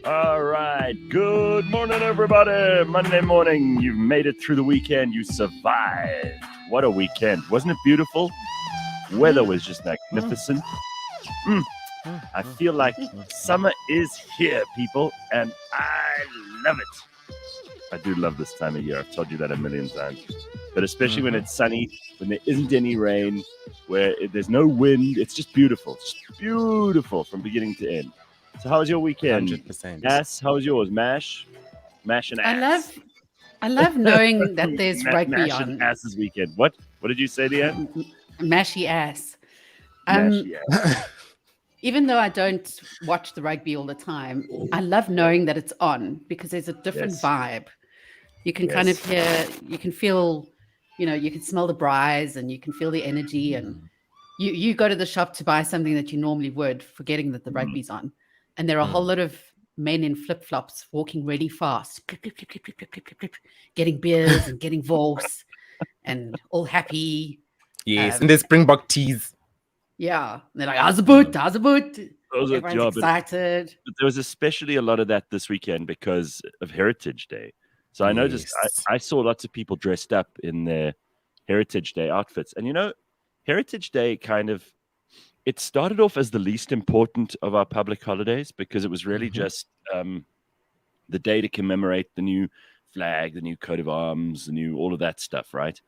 All right. Good morning, everybody. Monday morning. You've made it through the weekend. You survived. What a weekend. Wasn't it beautiful? Weather was just magnificent. Mm, I feel like summer is here, people, and I love it. I do love this time of year. I've told you that a million times. But especially when it's sunny, when there isn't any rain, where there's no wind, it's just beautiful. Just beautiful from beginning to end. So how was your weekend? 100%. Ass, how was yours? Mash? Mash and I ass. love I love knowing that there's rugby Mash and on. asses weekend. What? What did you say, Leigh-Ann? Mashy ass. Mashy ass. Even though I don't watch the rugby all the time, I love knowing that it's on because there's a different Yes. vibe. You can kind of Yes. hear, you can feel, you can smell the braais and you can feel the energy. And you go to the shop to buy something that you normally would, forgetting that the rugby's on. And there are a whole lot of men in flip-flops walking really fast, clip, clip, clip, clip, clip, clip, clip, clip, getting beers and getting Vos and all happy. Yes, and the Springbok teas. Yeah. And they're like, how's the boot? How's the boot? Those are Everyone's jobs. excited. But there was especially a lot of that this weekend because of Heritage Day. So I noticed Yes. I saw lots of people dressed up in their Heritage Day outfits. And Heritage Day it started off as the least important of our public holidays because it was really just the day to commemorate the new flag, the new coat of arms, all of that stuff, right?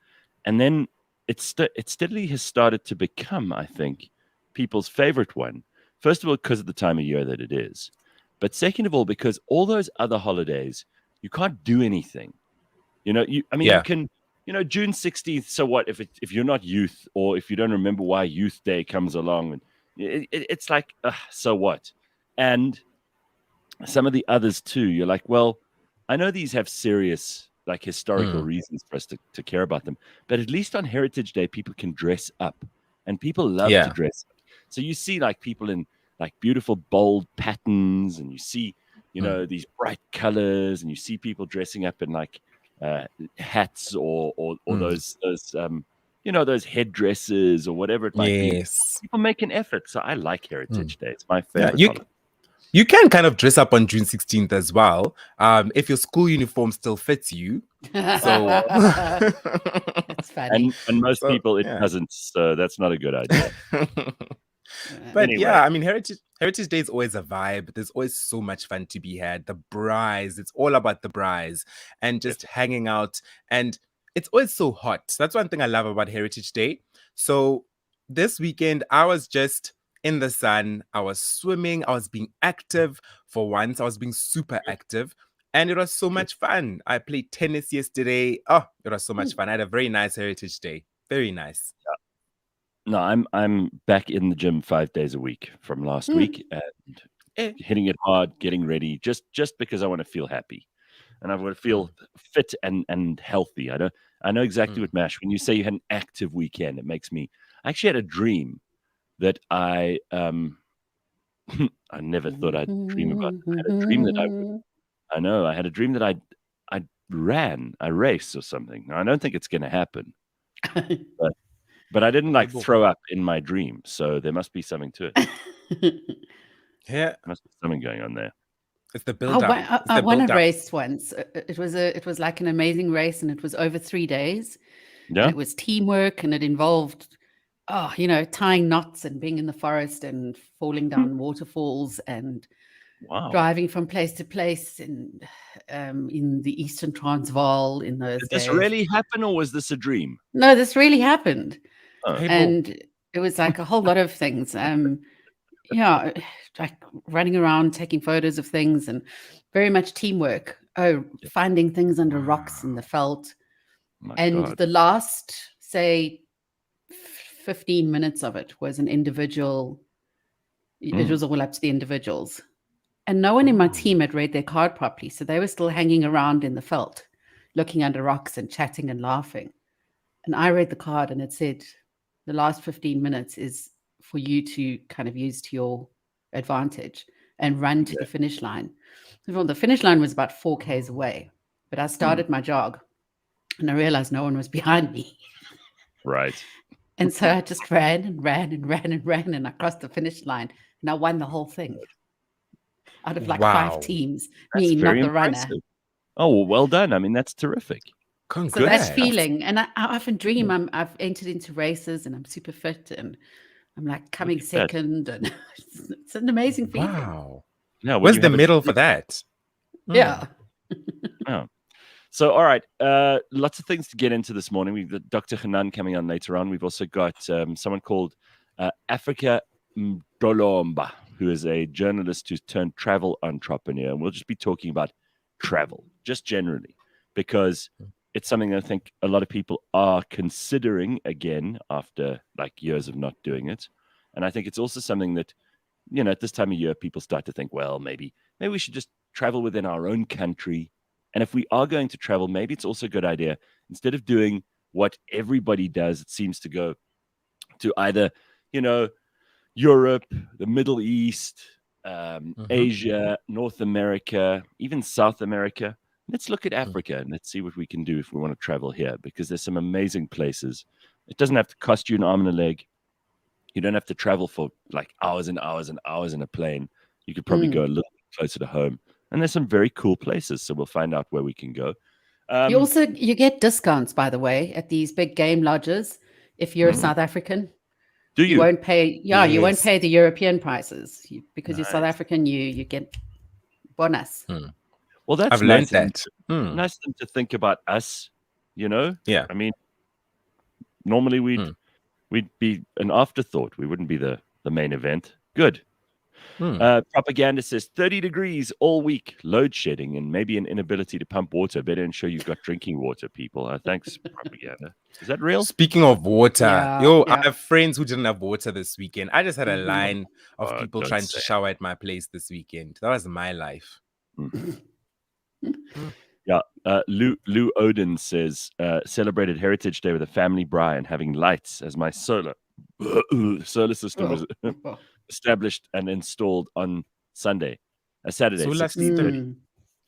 And then it steadily has started to become, I think, people's favorite one. First of all, because of the time of year that it is, but second of all, because all those other holidays, you can't do anything. You can, June 16th. So what if you're not youth or if you don't remember why Youth Day comes along, and it's like, so what? And some of the others too, you're like, well, I know these have serious like historical reasons for us to care about them, but at least on Heritage Day, people can dress up, and people love to dress up. So you see like people in like beautiful bold patterns, and you see these bright colors, and you see people dressing up in like hats or those those headdresses or whatever it might be. Yes. People make an effort, so I like Heritage Day. It's my Yeah, favorite holiday. you can kind of dress up on June 16th as well, if your school uniform still fits you. So It's funny. And most people it doesn't, so that's not a good idea. But Anyway. yeah, I mean, Heritage Day is always a vibe. There's always so much fun to be had. The braais, it's all about the braais and just hanging out. And it's always so hot. That's one thing I love about Heritage Day. So this weekend, I was just in the sun. I was swimming. I was being active for once. I was being super active. And it was so much fun. I played tennis yesterday. Oh, it was so much fun. I had a very nice Heritage Day. Very nice. No, I'm back in the gym 5 days a week from last week and hitting it hard, getting ready, just because I want to feel happy. And I want to feel fit and healthy. I know exactly what Mash. When you say you had an active weekend, it makes me. I actually had a dream that I never thought I'd dream about. I had a dream that I had a dream that I ran a race or something. Now, I don't think it's going to happen, but I didn't like throw up in my dream, so there must be something to it. Yeah, there must be something going on there. It's the build-up. I won a race once. It was like an amazing race, and it was over 3 days. Yeah, and it was teamwork, and it involved, tying knots and being in the forest and falling down waterfalls and driving from place to place in the Eastern Transvaal in those days. Did this really happen, or was this a dream? No, this really happened. Oh. And it was like a whole lot of things. Like running around, taking photos of things, and very much teamwork. Finding things under rocks in the veld. And the last, say, 15 minutes of it was an individual. It was all up to the individuals. And no one in my team had read their card properly. So they were still hanging around in the veld, looking under rocks and chatting and laughing. And I read the card and it said, the last 15 minutes is for you to kind of use to your advantage and run to the finish line. Well, the finish line was about 4 Ks away, but I started my jog and I realized no one was behind me. Right. And so I just ran and ran and ran and ran and I crossed the finish line and I won the whole thing. out of like Wow. 5 teams. That's Me, very not the runner. impressive. Oh, well done. I mean, that's terrific. So that's Congrats. feeling. And I often dream I've entered into races and I'm super fit and I'm like coming at that. second. And it's an amazing feeling. Wow. Yeah, when Where's you the have a- medal for that? Yeah. Oh. So, all right, lots of things to get into this morning. We've got Dr. Hanan coming on later on. We've also got someone called Africa Mdolomba, who is a journalist who's turned travel entrepreneur. And we'll just be talking about travel, just generally, because it's something I think a lot of people are considering again after like years of not doing it. And I think it's also something that, you know, at this time of year, people start to think, well, maybe we should just travel within our own country. And if we are going to travel, maybe it's also a good idea, instead of doing what everybody does, it seems to go to either, you know, Europe, the Middle East, Asia, North America, even South America. Let's look at Africa and let's see what we can do if we want to travel here, because there's some amazing places. It doesn't have to cost you an arm and a leg. You don't have to travel for like hours and hours and hours in a plane. You could probably go a little bit closer to home. And there's some very cool places. So we'll find out where we can go. You get discounts, by the way, at these big game lodges if you're a South African. Do you? You won't pay. Yeah, you won't Yes. pay the European prices because you're South Nice. African. You get bonus. Well, that's I've learned nice. that. Nice of them to think about us, you know? Yeah. I mean, normally we'd be an afterthought. We wouldn't be the main event. Good. Propaganda says 30 degrees all week, load shedding, and maybe an inability to pump water. Better ensure you've got drinking water, people. Thanks, propaganda. Is that real? Speaking of water, Yeah. I have friends who didn't have water this weekend. I just had a line of people don't trying say to shower at my place this weekend. That was my life. Yeah. Lou Odin says celebrated Heritage Day with a family braai and having lights as my solar system was established and installed on Saturday, Solar 16:30.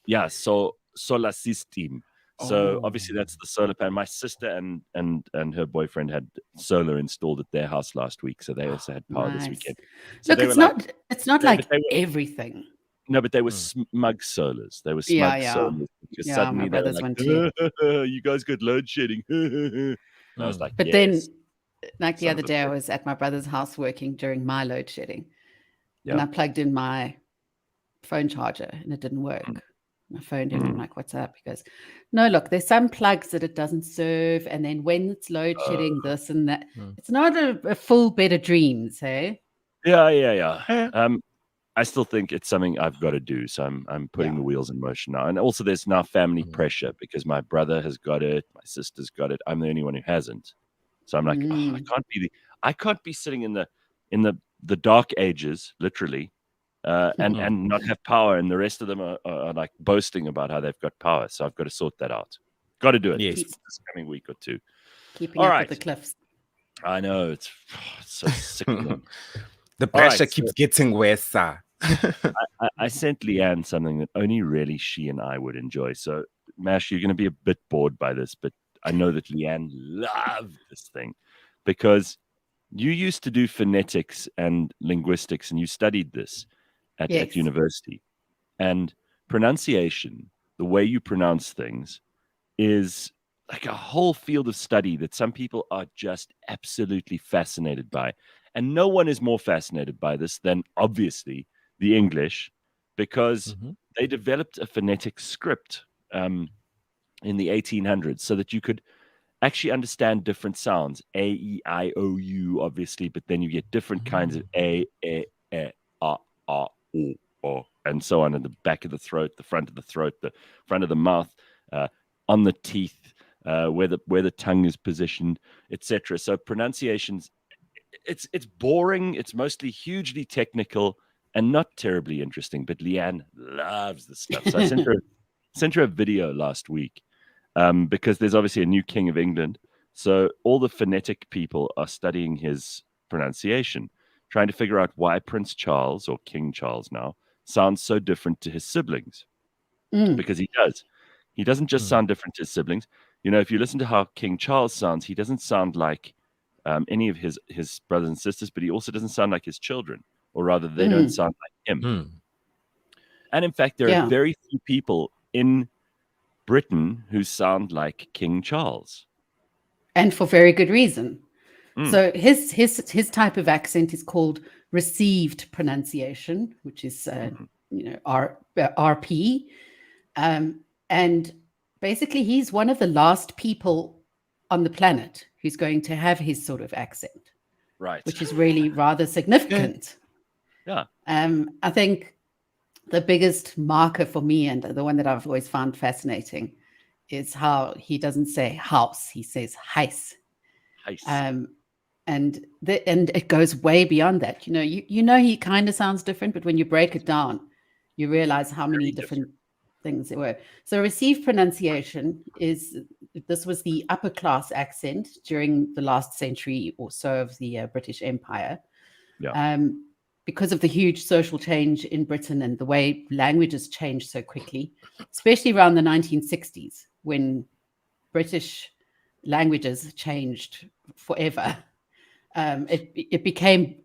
Yeah, so solar system. So obviously that's the solar panel. My sister and her boyfriend had solar installed at their house last week, so they also had power this weekend. So Look, they it's were not like they were- everything. No, but they were smug solars. They were smug solars because suddenly my they were brothers like, went too. "You guys got load shedding." And I was like, But yes. then, like the Son other of a day, I bitch. was at my brother's house working during my load shedding, and Yeah. I plugged in my phone charger, and it didn't work. I phoned him. I'm like, "What's up?" He goes, "No, look, there's some plugs that it doesn't serve, and then when it's load shedding, this and that. It's not a full bed of dreams, hey?" Yeah. I still think it's something I've got to do. So I'm putting the wheels in motion now. And also there's now family pressure because my brother has got it, my sister's got it. I'm the only one who hasn't. So I'm like, I can't be sitting in the dark ages, literally, and not have power. And the rest of them are like boasting about how they've got power. So I've got to sort that out. Got to do it Yes. this coming week or two. Keeping All up right. with the cliffs. I know it's so sickening. The pressure right, keeps getting worse. I sent Leigh-Ann something that only really she and I would enjoy. So, Mash, you're going to be a bit bored by this, but I know that Leigh-Ann loved this thing because you used to do phonetics and linguistics and you studied this at university. And pronunciation, the way you pronounce things, is like a whole field of study that some people are just absolutely fascinated by. And no one is more fascinated by this than obviously the English, because they developed a phonetic script in the 1800s so that you could actually understand different sounds, A, E, I, O, U, obviously, but then you get different kinds of A, E, A, O, and so on in the back of the throat, the front of the throat, the front of the mouth, on the teeth, where the tongue is positioned, etc. So pronunciations, it's boring. It's mostly hugely technical and not terribly interesting. But Leigh-Ann loves this stuff. So I sent her a video last week because there's obviously a new king of England. So all the phonetic people are studying his pronunciation, trying to figure out why Prince Charles, or King Charles now, sounds so different to his siblings. Because he does. He doesn't just sound different to his siblings. You know, if you listen to how King Charles sounds, he doesn't sound like any of his brothers and sisters, but he also doesn't sound like his children, or rather, they don't sound like him. And in fact, there are very few people in Britain who sound like King Charles. And for very good reason. So his type of accent is called received pronunciation, which is RP, and basically he's one of the last people on the planet who's going to have his sort of accent, right? Which is really rather significant. Yeah. I think the biggest marker for me, and the one that I've always found fascinating, is how he doesn't say house; he says heis. And it goes way beyond that. You know he kind of sounds different, but when you break it down, you realize how many different things there were. So received pronunciation this was the upper class accent during the last century or so of the British Empire. Yeah. Because of the huge social change in Britain and the way languages changed so quickly, especially around the 1960s, when British languages changed forever. It became,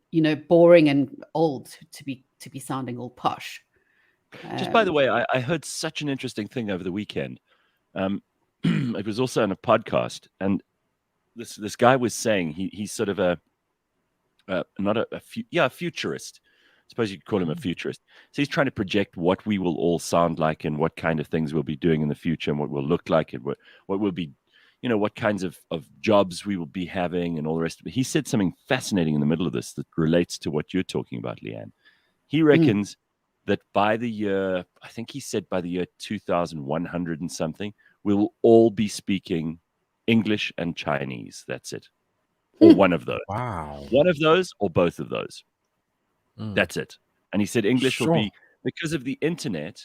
boring and old to be sounding all posh. Just by the way, I heard such an interesting thing over the weekend. It was also on a podcast, and this guy was saying he's sort of a futurist. I suppose you'd call him a futurist. So he's trying to project what we will all sound like and what kind of things we'll be doing in the future and what we'll look like and what will be, what kinds of jobs we will be having and all the rest of it. He said something fascinating in the middle of this that relates to what you're talking about, Leigh-Ann. He reckons that by the year 2100 and something, we will all be speaking English and Chinese. That's it. Or one of those. Wow. One of those or both of those. That's it. And he said English will be, because of the internet,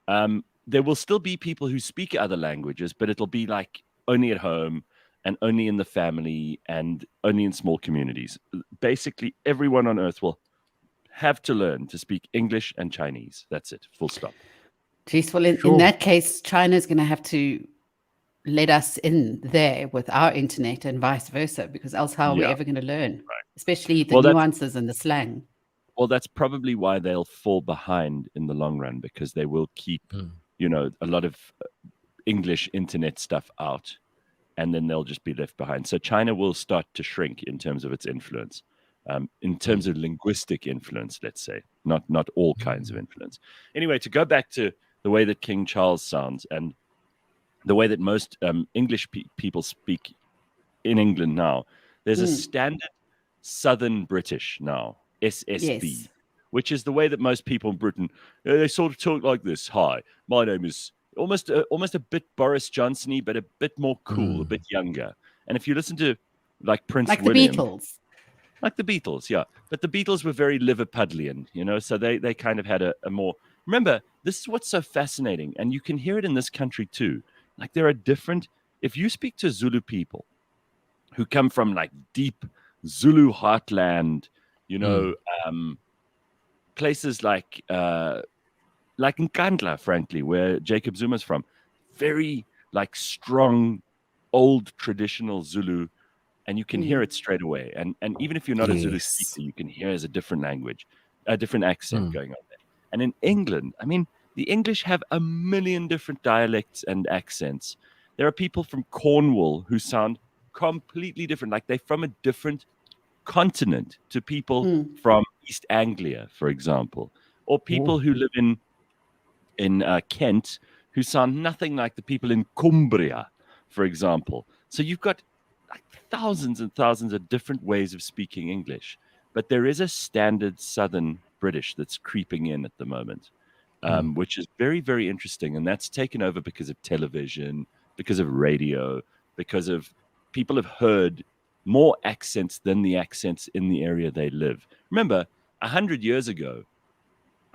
there will still be people who speak other languages, but it'll be like only at home and only in the family and only in small communities. Basically, everyone on earth will have to learn to speak English and Chinese. That's it. Full stop. Geez, well, in that case, China's going to have to let us in there with our internet and vice versa, because else how are we ever going to learn? Right. Especially the nuances and the slang. Well, that's probably why they'll fall behind in the long run, because they will keep, a lot of English internet stuff out, and then they'll just be left behind. So China will start to shrink in terms of its influence, in terms of linguistic influence, let's say, not all kinds of influence. Anyway, to go back to the way that King Charles sounds and the way that most English people speak in England now, there's a standard Southern British now, SSB, which is the way that most people in Britain, they sort of talk like this. Hi, my name is almost a bit Boris Johnson-y, but a bit more cool, a bit younger. And if you listen to like Prince William, like the Beatles, yeah. But the Beatles were very Liverpudlian, so they kind of had a more, remember, this is what's so fascinating. And you can hear it in this country too. Like there are different, if you speak to Zulu people who come from like deep Zulu heartland, places like Nkandla, frankly, where Jacob Zuma's from, very like strong, old traditional Zulu, and you can hear it straight away. And even if you're not a Zulu speaker, you can hear there's a different language, a different accent going on there. And in England, I mean, the English have a million different dialects and accents. There are people from Cornwall who sound completely different, like they're from a different continent to people from East Anglia, for example, or people who live in Kent who sound nothing like the people in Cumbria, for example. So you've got like thousands and thousands of different ways of speaking English, but there is a standard Southern British that's creeping in at the moment. Which is very, very interesting. And that's taken over because of television, because of radio, because of people have heard more accents than the accents in the area they live. Remember, 100 years ago,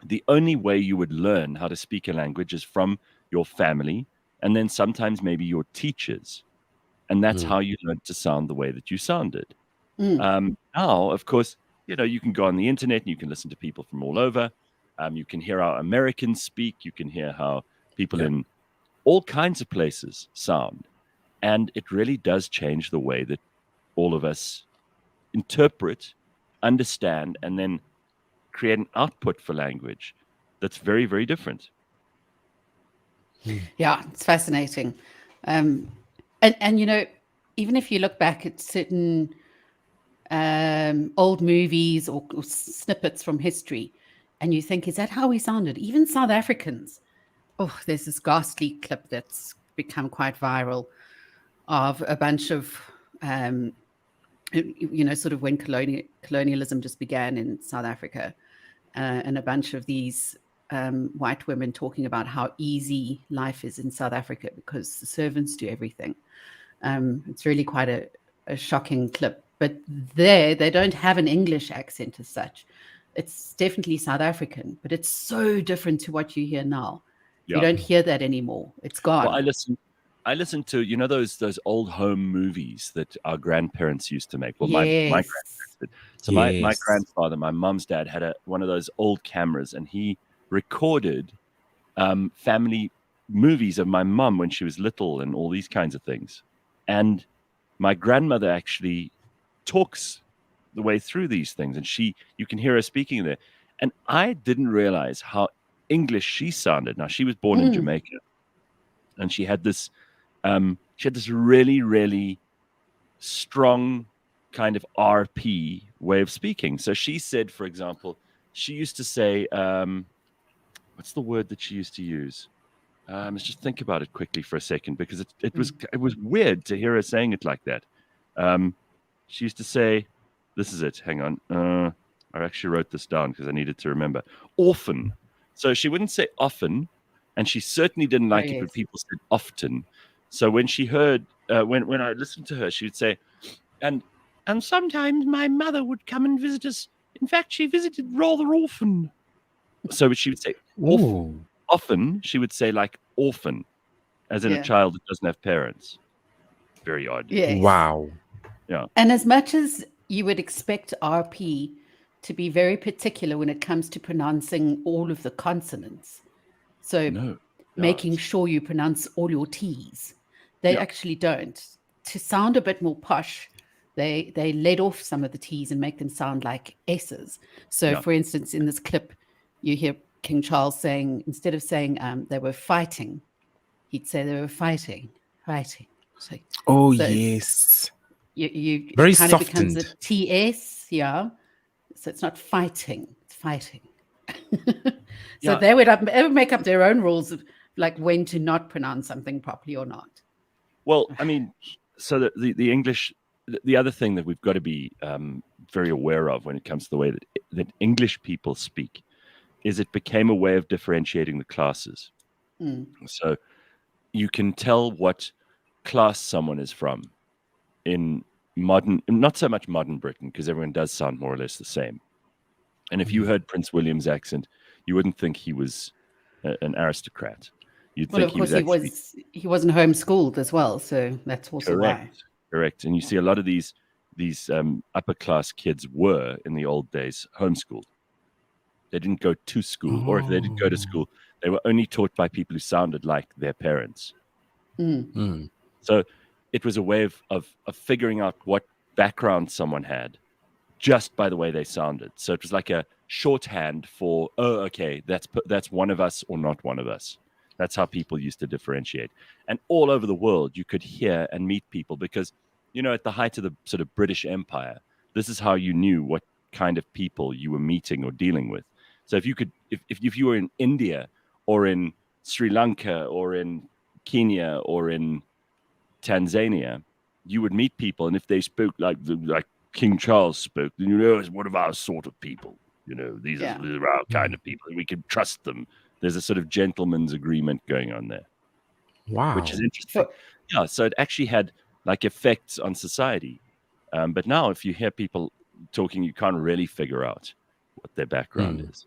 the only way you would learn how to speak a language is from your family and then sometimes maybe your teachers. And that's how you learned to sound the way that you sounded. Now, of course, you can go on the internet and you can listen to people from all over. You can hear how Americans speak. You can hear how people in all kinds of places sound. And it really does change the way that all of us interpret, understand, and then create an output for language. that's very, very different. Yeah, it's fascinating. And even if you look back at certain old movies or snippets from history, and you think, is that how we sounded? Even South Africans. Oh, there's this ghastly clip that's become quite viral of a bunch of, sort of when colonialism just began in South Africa, and a bunch of these white women talking about how easy life is in South Africa because the servants do everything. It's really quite a shocking clip. But they don't have an English accent as such. It's definitely South African, but it's so different to what you hear now. Yeah. You don't hear that anymore. It's gone. Well, I listen to, those old home movies that our grandparents used to make. Well, my grandparents did. So my grandfather, my mom's dad, had one of those old cameras, and he recorded family movies of my mum when she was little and all these kinds of things. And my grandmother actually talks the way through these things, and you can hear her speaking there. And I didn't realize how English she sounded. Now, she was born in Jamaica, and she had this really, really strong kind of RP way of speaking. So she said, for example, she used to say, what's the word that she used to use? Let's just think about it quickly for a second, because it was weird to hear her saying it like that. She used to say, this is it. Hang on. I actually wrote this down because I needed to remember. Often. So she wouldn't say often, and she certainly didn't like it when people said often. So when she heard, when I listened to her, she would say, and sometimes my mother would come and visit us. In fact, she visited rather often. So she would say often. She would say like orphan, as in a child that doesn't have parents. Very odd. Yes. Wow. Yeah. And as much as you would expect RP to be very particular when it comes to pronouncing all of the consonants, so making sure you pronounce all your T's, they actually don't. To sound a bit more posh, they let off some of the T's and make them sound like S's. So, for instance, in this clip, you hear King Charles saying, instead of saying they were fighting, he'd say they were fighting. So yes. You very kind softened. of becomes a TS, So it's not fighting, it's fighting. So they would make up their own rules of like when to not pronounce something properly or not. Well, I mean, so the English, the other thing that we've got to be very aware of when it comes to the way that English people speak is it became a way of differentiating the classes. So you can tell what class someone is from in modern, not so much modern Britain, because everyone does sound more or less the same. And if you heard Prince William's accent, you wouldn't think he was an aristocrat. You'd think he wasn't homeschooled as well, so that's also why. Correct. And you see a lot of these upper class kids were in the old days homeschooled. They didn't go to school, or if they did go to school, they were only taught by people who sounded like their parents. So it was a way of figuring out what background someone had just by the way they sounded. So it was like a shorthand for, that's one of us or not one of us. That's how people used to differentiate. And all over the world, you could hear and meet people because, at the height of the sort of British Empire, this is how you knew what kind of people you were meeting or dealing with. So if you were in India or in Sri Lanka or in Kenya or in Tanzania, you would meet people, and if they spoke like King Charles spoke, then it's one of our sort of people. These are our kind of people, and we can trust them. There's a sort of gentleman's agreement going on there. Wow. Which is interesting. So it actually had like effects on society. But now if you hear people talking, you can't really figure out what their background is.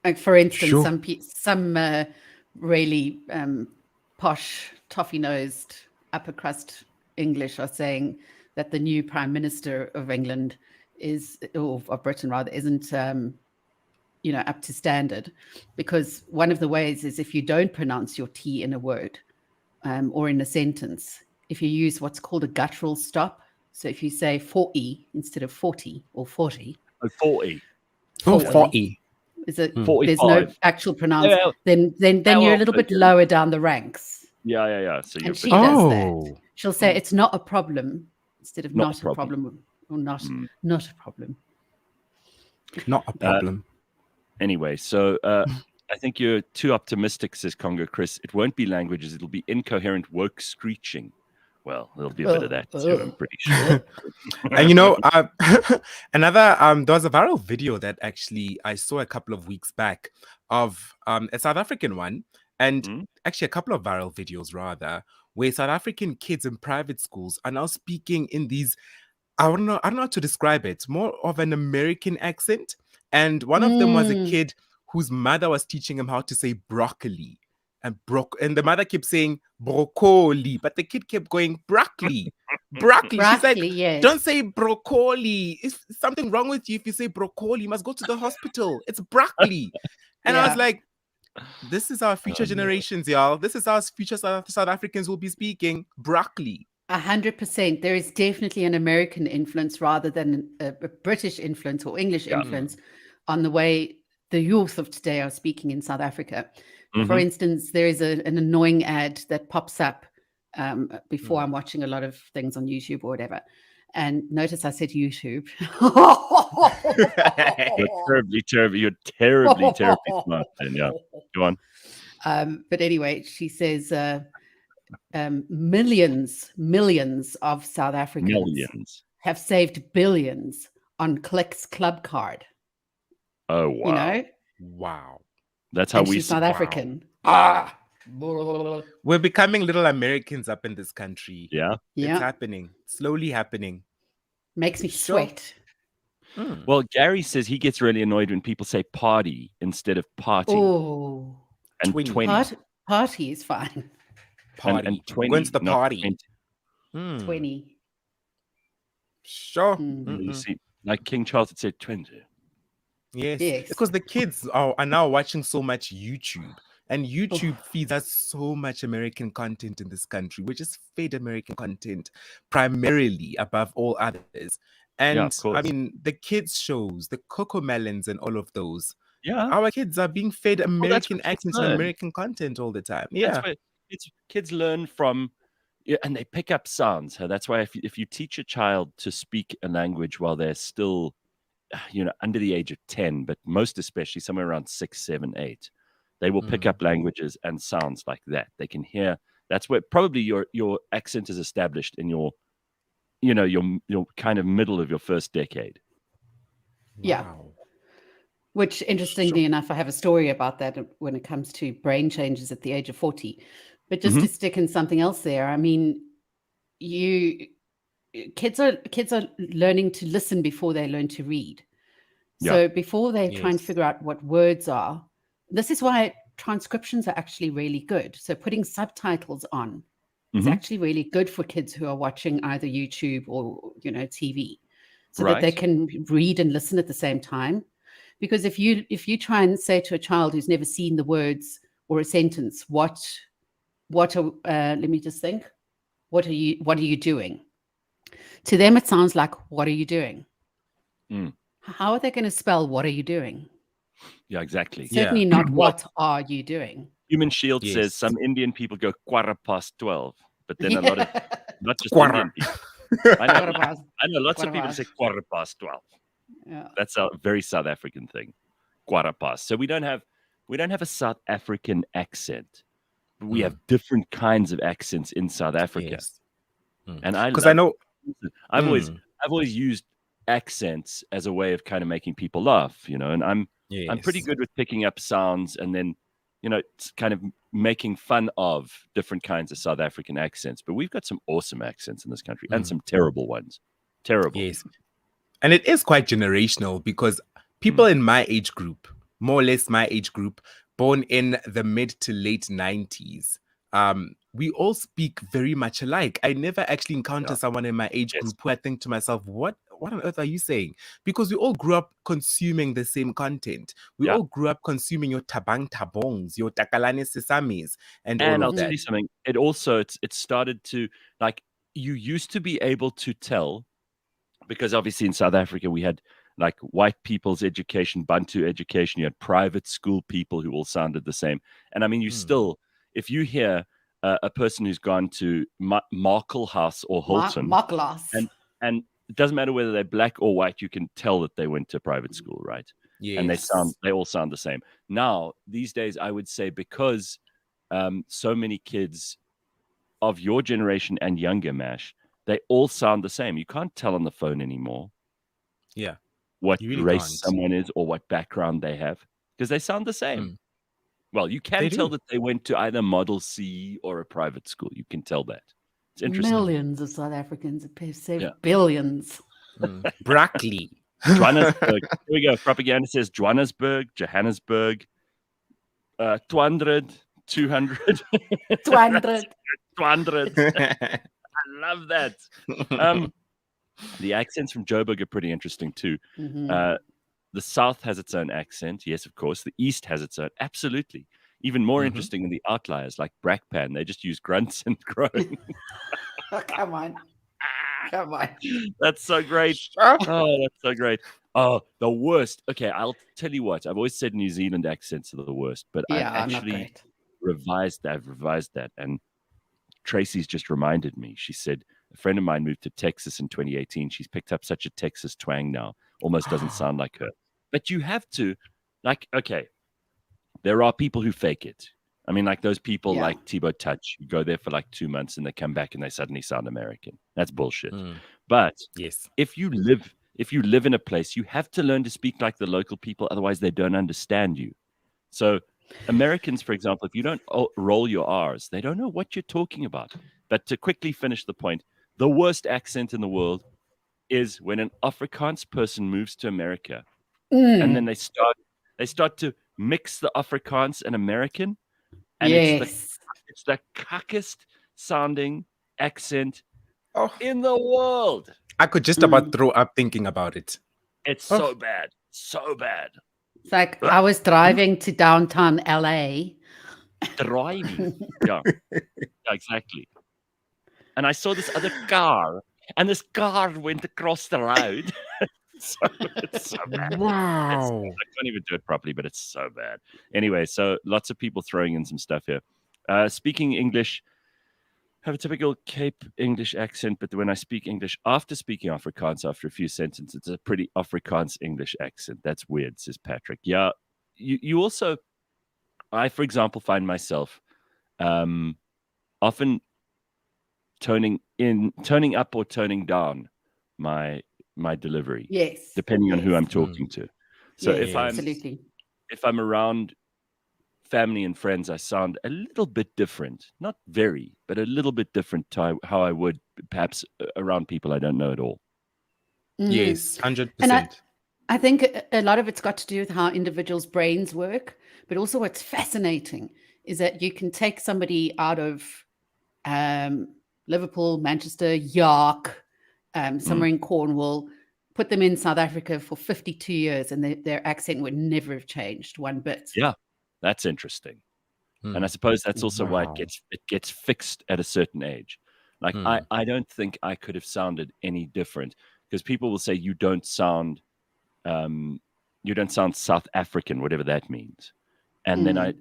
Like, for instance, some really posh, toffee-nosed, upper crust English are saying that the new Prime Minister of England of Britain rather, isn't up to standard, because one of the ways is if you don't pronounce your T in a word or in a sentence, if you use what's called a guttural stop. So if you say 40 instead of 40 or 40. 40. 40. Is it? 45. There's no actual pronounce. Yeah. Then you're a little bit lower down the ranks. Yeah. So And she you're does that. She'll say it's not a problem instead of not a problem or not a problem. Not a problem. Anyway, so I think you're too optimistic, says Congo Chris. It won't be languages. It'll be incoherent woke screeching. Well, there'll be a bit of that too, I'm pretty sure. And you know, another there was a viral video that actually I saw a couple of weeks back of a South African one, and actually a couple of viral videos rather, where South African kids in private schools are now speaking in these, I don't know how to describe it, more of an American accent. And one of them was a kid whose mother was teaching him how to say broccoli. And the mother kept saying broccoli, but the kid kept going broccoli. She's like, yes. Don't say broccoli. Is something wrong with you if you say broccoli? You must go to the hospital. It's broccoli. And I was like, this is our future generations, y'all. This is how future South Africans will be speaking broccoli. 100%. There is definitely an American influence rather than a British influence or English influence on the way the youth of today are speaking in South Africa. For instance, there is an annoying ad that pops up before I'm watching a lot of things on YouTube or whatever. And notice I said YouTube. You're terribly smart. Then, yeah. Go on. But anyway, she says millions of South Africans have saved billions on Click's Club Card. Oh, wow. You know? Wow. That's how she's South African. We're becoming little Americans up in this country. Yeah. It's happening. Slowly happening. Makes me sweat. Well, Gary says he gets really annoyed when people say party instead of party. Oh. And 20. Party is fine. Party. And 20. When's the party? 20. Sure. You see, like King Charles had said 20. Yes. Because the kids are now watching so much YouTube. And YouTube feeds us so much American content in this country. We're just fed American content primarily above all others. And I mean, the kids' shows, the Coco Melons and all of those. Yeah. Our kids are being fed American accents and American content all the time. Yeah. That's where kids learn from, and they pick up sounds. That's why if you teach a child to speak a language while they're still, under the age of 10, but most especially somewhere around 6, 7, 8, they will pick up languages and sounds like that. They can hear. That's where probably your accent is established in your kind of middle of your first decade. Yeah. Wow. Which, interestingly enough, I have a story about that when it comes to brain changes at the age of 40. But just to stick in something else there, I mean, kids are learning to listen before they learn to read. So before they try and figure out what words are, this is why transcriptions are actually really good. So putting subtitles on is actually really good for kids who are watching either YouTube or TV, so that they can read and listen at the same time. Because if you try and say to a child who's never seen the words or a sentence, what let me just think, what are you doing? To them, it sounds like, what are you doing? How are they going to spell what are you doing? Yeah, exactly. Certainly not what are you doing? Human Shield says some Indian people go 12:15, but then a lot of, not just Indian people. I know lots of people say 12:15. Yeah. That's a very South African thing. 12:15. So we don't have a South African accent. But we have different kinds of accents in South Africa. And I've always used accents as a way of kind of making people laugh, and I'm pretty good with picking up sounds and then it's kind of making fun of different kinds of South African accents. But we've got some awesome accents in this country and some terrible ones. Terrible. Yes. And it is quite generational because people in my age group, more or less my age group, born in the mid to late 90s, we all speak very much alike. I never actually encountered someone in my age group who I think to myself, what on earth are you saying? Because we all grew up consuming the same content. We all grew up consuming your tabang tabongs, your takalane sesames, and all I'll of that. tell you something. It also it started to, like, you used to be able to tell, because obviously in South Africa we had like white people's education, Bantu education. You had private school people who all sounded the same. And I mean, you still, if you hear a person who's gone to Markle House or Holton, and it doesn't matter whether they're black or white, you can tell that they went to private school, right? Yes. And they all sound the same. Now, these days, I would say because so many kids of your generation and younger, Mash, they all sound the same. You can't tell on the phone anymore. Yeah. What really race can't. someone is or what background they have, because they sound the same. Well, you can tell that they went to either Model C or a private school. You can tell that. It's interesting. Millions of South Africans say billions. Brackley. Johannesburg. Here we go. Propaganda says Johannesburg, Johannesburg, 200, 200. 200. 200. I love that. The accents from Joburg are pretty interesting too. The South has its own accent. Yes, of course. The East has its own. Absolutely. Even more interesting than the outliers like Brakpan. They just use grunts and groans. Oh, come on. Come on. That's so great. Oh, that's so great. Oh, the worst. Okay, I'll tell you what. I've always said New Zealand accents are the worst, but I've actually revised that. I've revised that. And Tracy's just reminded me. She said, a friend of mine moved to Texas in 2018. She's picked up such a Texas twang now. Almost doesn't sound like her. But you have to, like, okay, there are people who fake it. I mean, like those people like Thibaut Touch, who go there for like 2 months and they come back and they suddenly sound American. That's bullshit. But if you live in a place, you have to learn to speak like the local people. Otherwise, they don't understand you. So Americans, for example, if you don't roll your R's, they don't know what you're talking about. But to quickly finish the point, the worst accent in the world is when an Afrikaans person moves to America and then they start to mix the Afrikaans and American, and it's the cuckest sounding accent in the world. I could just about throw up thinking about it. It's so bad. So bad. It's like I was driving to downtown LA. Driving. Yeah, exactly. And I saw this other car, and this car went across the road. It's so bad. Wow. I can't even do it properly, but it's so bad. Anyway, so lots of people throwing in some stuff here. Speaking English, have a typical Cape English accent, but when I speak English after speaking Afrikaans, after a few sentences, it's a pretty Afrikaans English accent. That's weird, says Patrick. Yeah, you also, I, for example, find myself often toning up or toning down my delivery. Yes. Depending on who I'm talking to. So if I'm around family and friends, I sound a little bit different. Not very, but a little bit different to how I would perhaps around people I don't know at all. Yes, 100%. And I think a lot of it's got to do with how individuals' brains work, but also what's fascinating is that you can take somebody out of Liverpool, Manchester, York, somewhere in Cornwall, put them in South Africa for 52 years, and their accent would never have changed one bit. Yeah, that's interesting. And I suppose that's also why it gets fixed at a certain age. Like I don't think I could have sounded any different, because people will say you don't sound South African, whatever that means. And then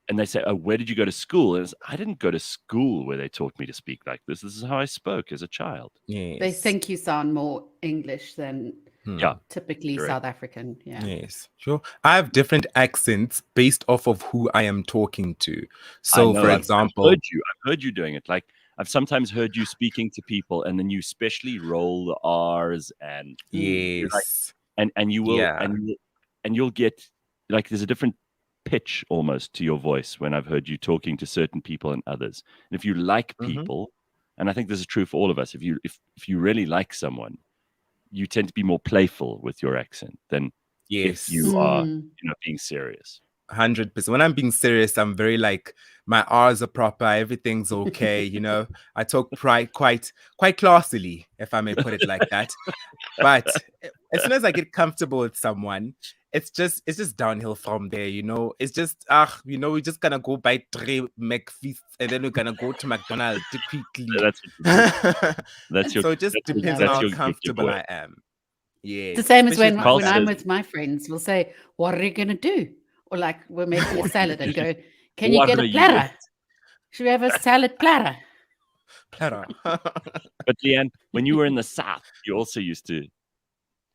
and they say, oh, where did you go to school? And I didn't go to school where they taught me to speak like this. This is how I spoke as a child. Yes. They think you sound more English than typically South African. Yeah. Yes, sure. I have different accents based off of who I am talking to. So, for example, I've heard you doing it. Like I've sometimes heard you speaking to people, and then you especially roll the R's and and you will and you'll get like there's a different pitch almost to your voice when I've heard you talking to certain people and others. And if you like people, and I think this is true for all of us, if you really like someone, you tend to be more playful with your accent than if you are being serious. 100%. When I'm being serious, I'm very like my R's are proper, everything's okay. I talk quite classily, if I may put it like that. But as soon as I get comfortable with someone, it's just downhill from there. It's just we're just gonna go buy 3 McFeasts and then we're gonna go to McDonald's quickly. That's your, so it just depends on how comfortable I am. Yeah. The same as Especially when with my I'm dad. with my friends, we'll say, "What are you going to do?" Or like we're making a salad and go, "Can you What get are a you platter? Should we have a salad platter?" Platter. But Leigh-Ann, when you were in the South, you also used to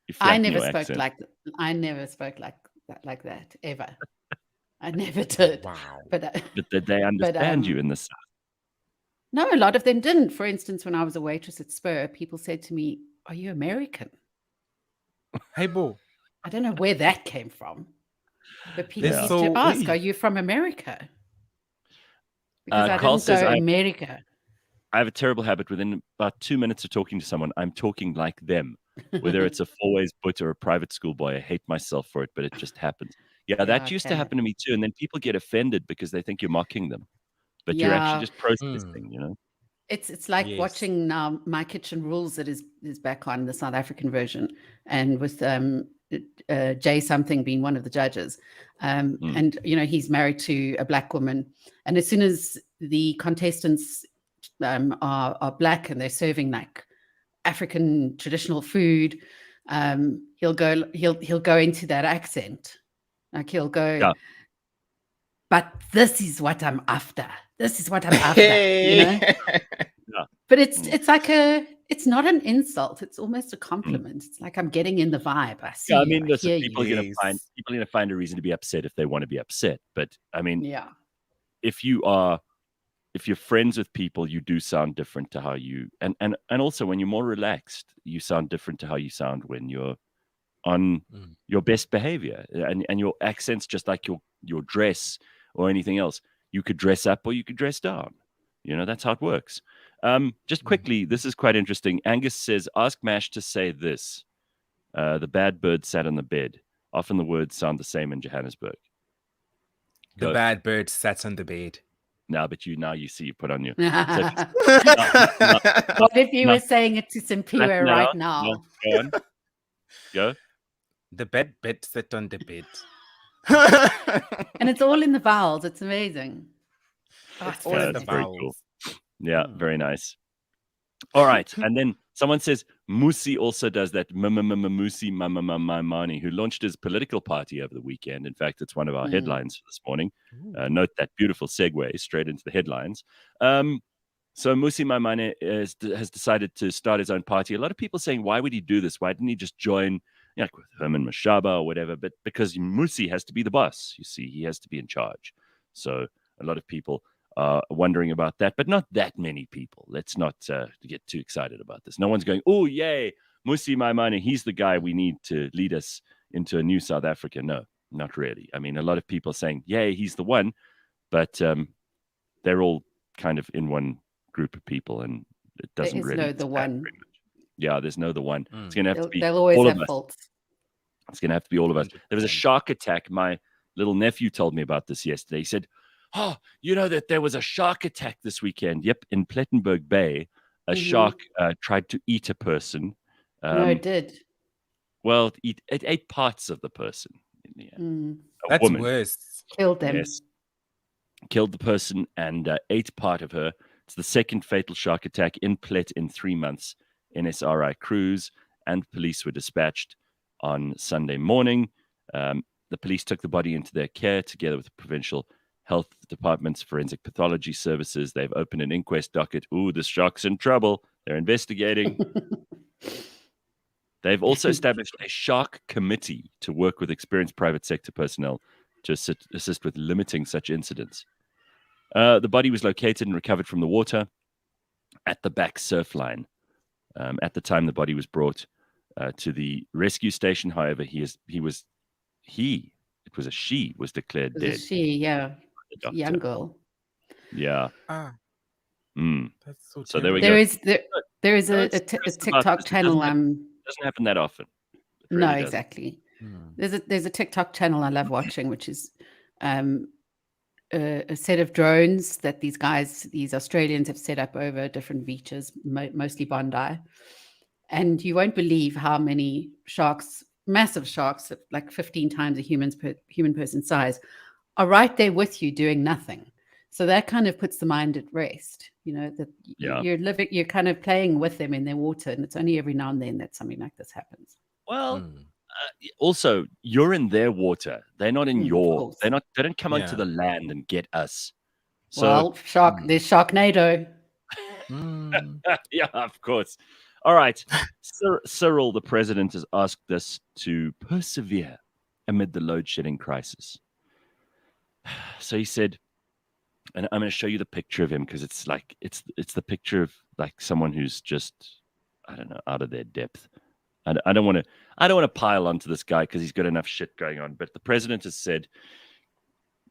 you I flatten never your spoke accent. like that ever. I never did. Wow. But did they but understand you in the South? no, a lot of them didn't. For instance, when I was a waitress at Spur, people said to me, "Are you American?" Hey, Bo. I don't know where that came from, but people Yeah. used to ask, Hey. "Are you from America?" Because I Carl didn't go says America. I have a terrible habit. Within about 2 minutes of talking to someone, I'm talking like them. Whether it's a four-ways butt or a private school boy, I hate myself for it, but it just happens. Yeah, that used to Okay. happen to me too. And then people get offended because they think you're mocking them, but you're actually Yeah, just processing, you know? it's like Yes. watching now My Kitchen Rules that is back on the South African version, and with Jay something being one of the judges, and you know he's married to a black woman, and as soon as the contestants are black and they're serving like African traditional food, he'll go into that accent, like he'll go. Yeah. But this is what I'm after. This is what I'm after, you know? Yeah. But it's like it's not an insult. It's almost a compliment. It's like I'm getting in the vibe. I see Yeah, I you. mean, I listen, hear people you. are gonna find a reason to be upset if they want to be upset. But I mean, Yeah. if you're friends with people, you do sound different to how you and also when you're more relaxed, you sound different to how you sound when you're on your best behavior. And your accents, just like your dress or anything else, you could dress up or you could dress down. You know, that's how it works. Just quickly, this is quite interesting. Angus says, ask Mash to say this. The bad bird sat on the bed. Often the words sound the same in Johannesburg. The Go. bad bird sat on the bed. Now, but now you see you put on your. So What if you no, were saying it to Simpiwe flatten that right out. now? No, go on. Go. The bad bird sat on the bed. And it's all in the vowels. It's amazing. Oh, It's all in the That's very vowels. cool. Yeah, very nice. All right. And then someone says Musi also does that. Musi Mamani, who launched his political party over the weekend. In fact, it's one of our headlines for this morning. Note that beautiful segue straight into the headlines. So Musi Mamane has decided to start his own party. A lot of people saying, why would he do this? Why didn't he just join like with Herman Mashaba or whatever? But because Musi has to be the boss. You see, he has to be in charge. So a lot of people are wondering about that, but not that many people. Let's not get too excited about this. No one's going, oh, yay, Musi Maimane, he's the guy we need to lead us into a new South Africa. No, not really. I mean, a lot of people are saying, yay, he's the one, but they're all kind of in one group of people, and it doesn't There is really no the one. Yeah, there's no the one. It's going to have to be They'll always all have of us. faults. It's going to have to be all of us. There was a 100%. shark attack. My little nephew told me about this yesterday. He said, oh, you know that there was a shark attack this weekend. Yep, in Plettenberg Bay, a shark tried to eat a person. No, it did. Well, it ate parts of the person. A That's woman. worse. Killed them. Yes. Killed the person and ate part of her. It's the second fatal shark attack in Plet in 3 months. NSRI crews and police were dispatched on Sunday morning. The police took the body into their care together with the provincial health department's forensic pathology services. They've opened an inquest docket. Ooh, the shark's in trouble. They're investigating. They've also established a shark committee to work with experienced private sector personnel to assist with limiting such incidents. The body was located and recovered from the water at the back surf line. At the time the body was brought to the rescue station, however, it was declared It was dead. a she, yeah. Doctor. Young girl. Yeah. That's so So there we There go. is there is a Don't stress about TikTok this. It channel. doesn't happen that often. It No, really doesn't. exactly. There's a TikTok channel I love watching, which is a set of drones that these Australians have set up over different beaches, mostly Bondi. And you won't believe how many sharks, massive sharks, like 15 times a human person size, are right there with you doing nothing. So that kind of puts the mind at rest, you know, that you're kind of playing with them in their water, and it's only every now and then that something like this happens. Well, also, you're in their water. They're not in your. They don't come onto the land and get us. So, well, there's Sharknado. Yeah, of course. All right. Cyril, the president, has asked us to persevere amid the load shedding crisis. So he said, and I'm going to show you the picture of him because it's like it's the picture of like someone who's just, I don't know, out of their depth. I don't want to pile onto this guy because he's got enough shit going on. But the president has said,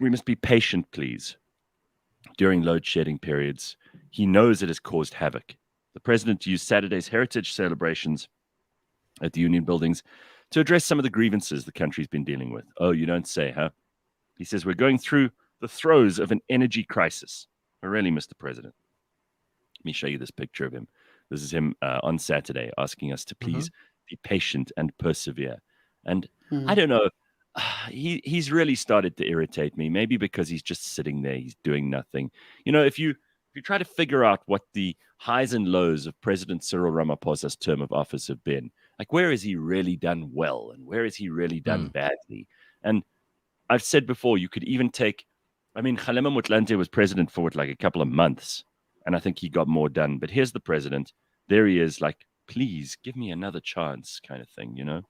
we must be patient, please, during load shedding periods. He knows it has caused havoc. The president used Saturday's heritage celebrations at the Union buildings to address some of the grievances the country's been dealing with. Oh, you don't say, huh? He says, we're going through the throes of an energy crisis. Oh, really, Mr. President? Let me show you this picture of him. This is him on Saturday asking us to please be patient and persevere. And I don't know, he's really started to irritate me, maybe because he's just sitting there, he's doing nothing. You know, if you try to figure out what the highs and lows of President Cyril Ramaphosa's term of office have been, like where has he really done well and where has he really done badly? And I've said before, you could even take, I mean, Kgalema Motlanthe was president for like a couple of months, and I think he got more done. But here's the president. There he is, like, please give me another chance kind of thing, you know?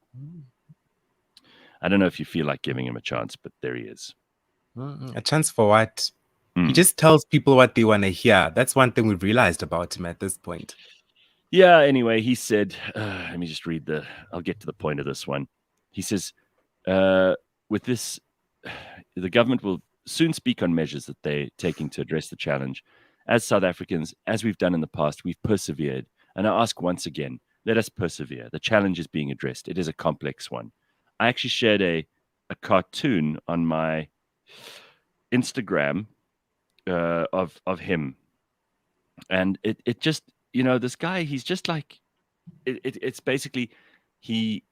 I don't know if you feel like giving him a chance, but there he is. A chance for what? He just tells people what they want to hear. That's one thing we've realized about him at this point. Yeah, anyway, he said, let me just read I'll get to the point of this one. He says, with this, the government will soon speak on measures that they're taking to address the challenge. As South Africans, as we've done in the past, we've persevered. And I ask once again, let us persevere. The challenge is being addressed. It is a complex one. I actually shared a cartoon on my Instagram of him. And it just, you know, this guy, he's just like, it's basically, he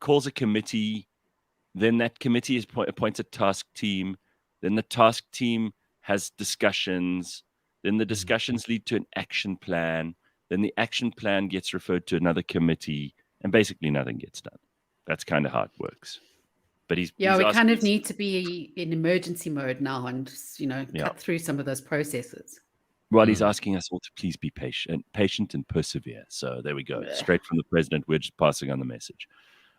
calls a committee, then that committee appoints a task team, then the task team has discussions, then the discussions lead to an action plan, then the action plan gets referred to another committee, and basically nothing gets done. That's kind of how it works. But we kind of need to be in emergency mode now and, you know, cut through some of those processes. Well, he's asking us all to please be patient and persevere. So there we go. Straight from the president. We're just passing on the message.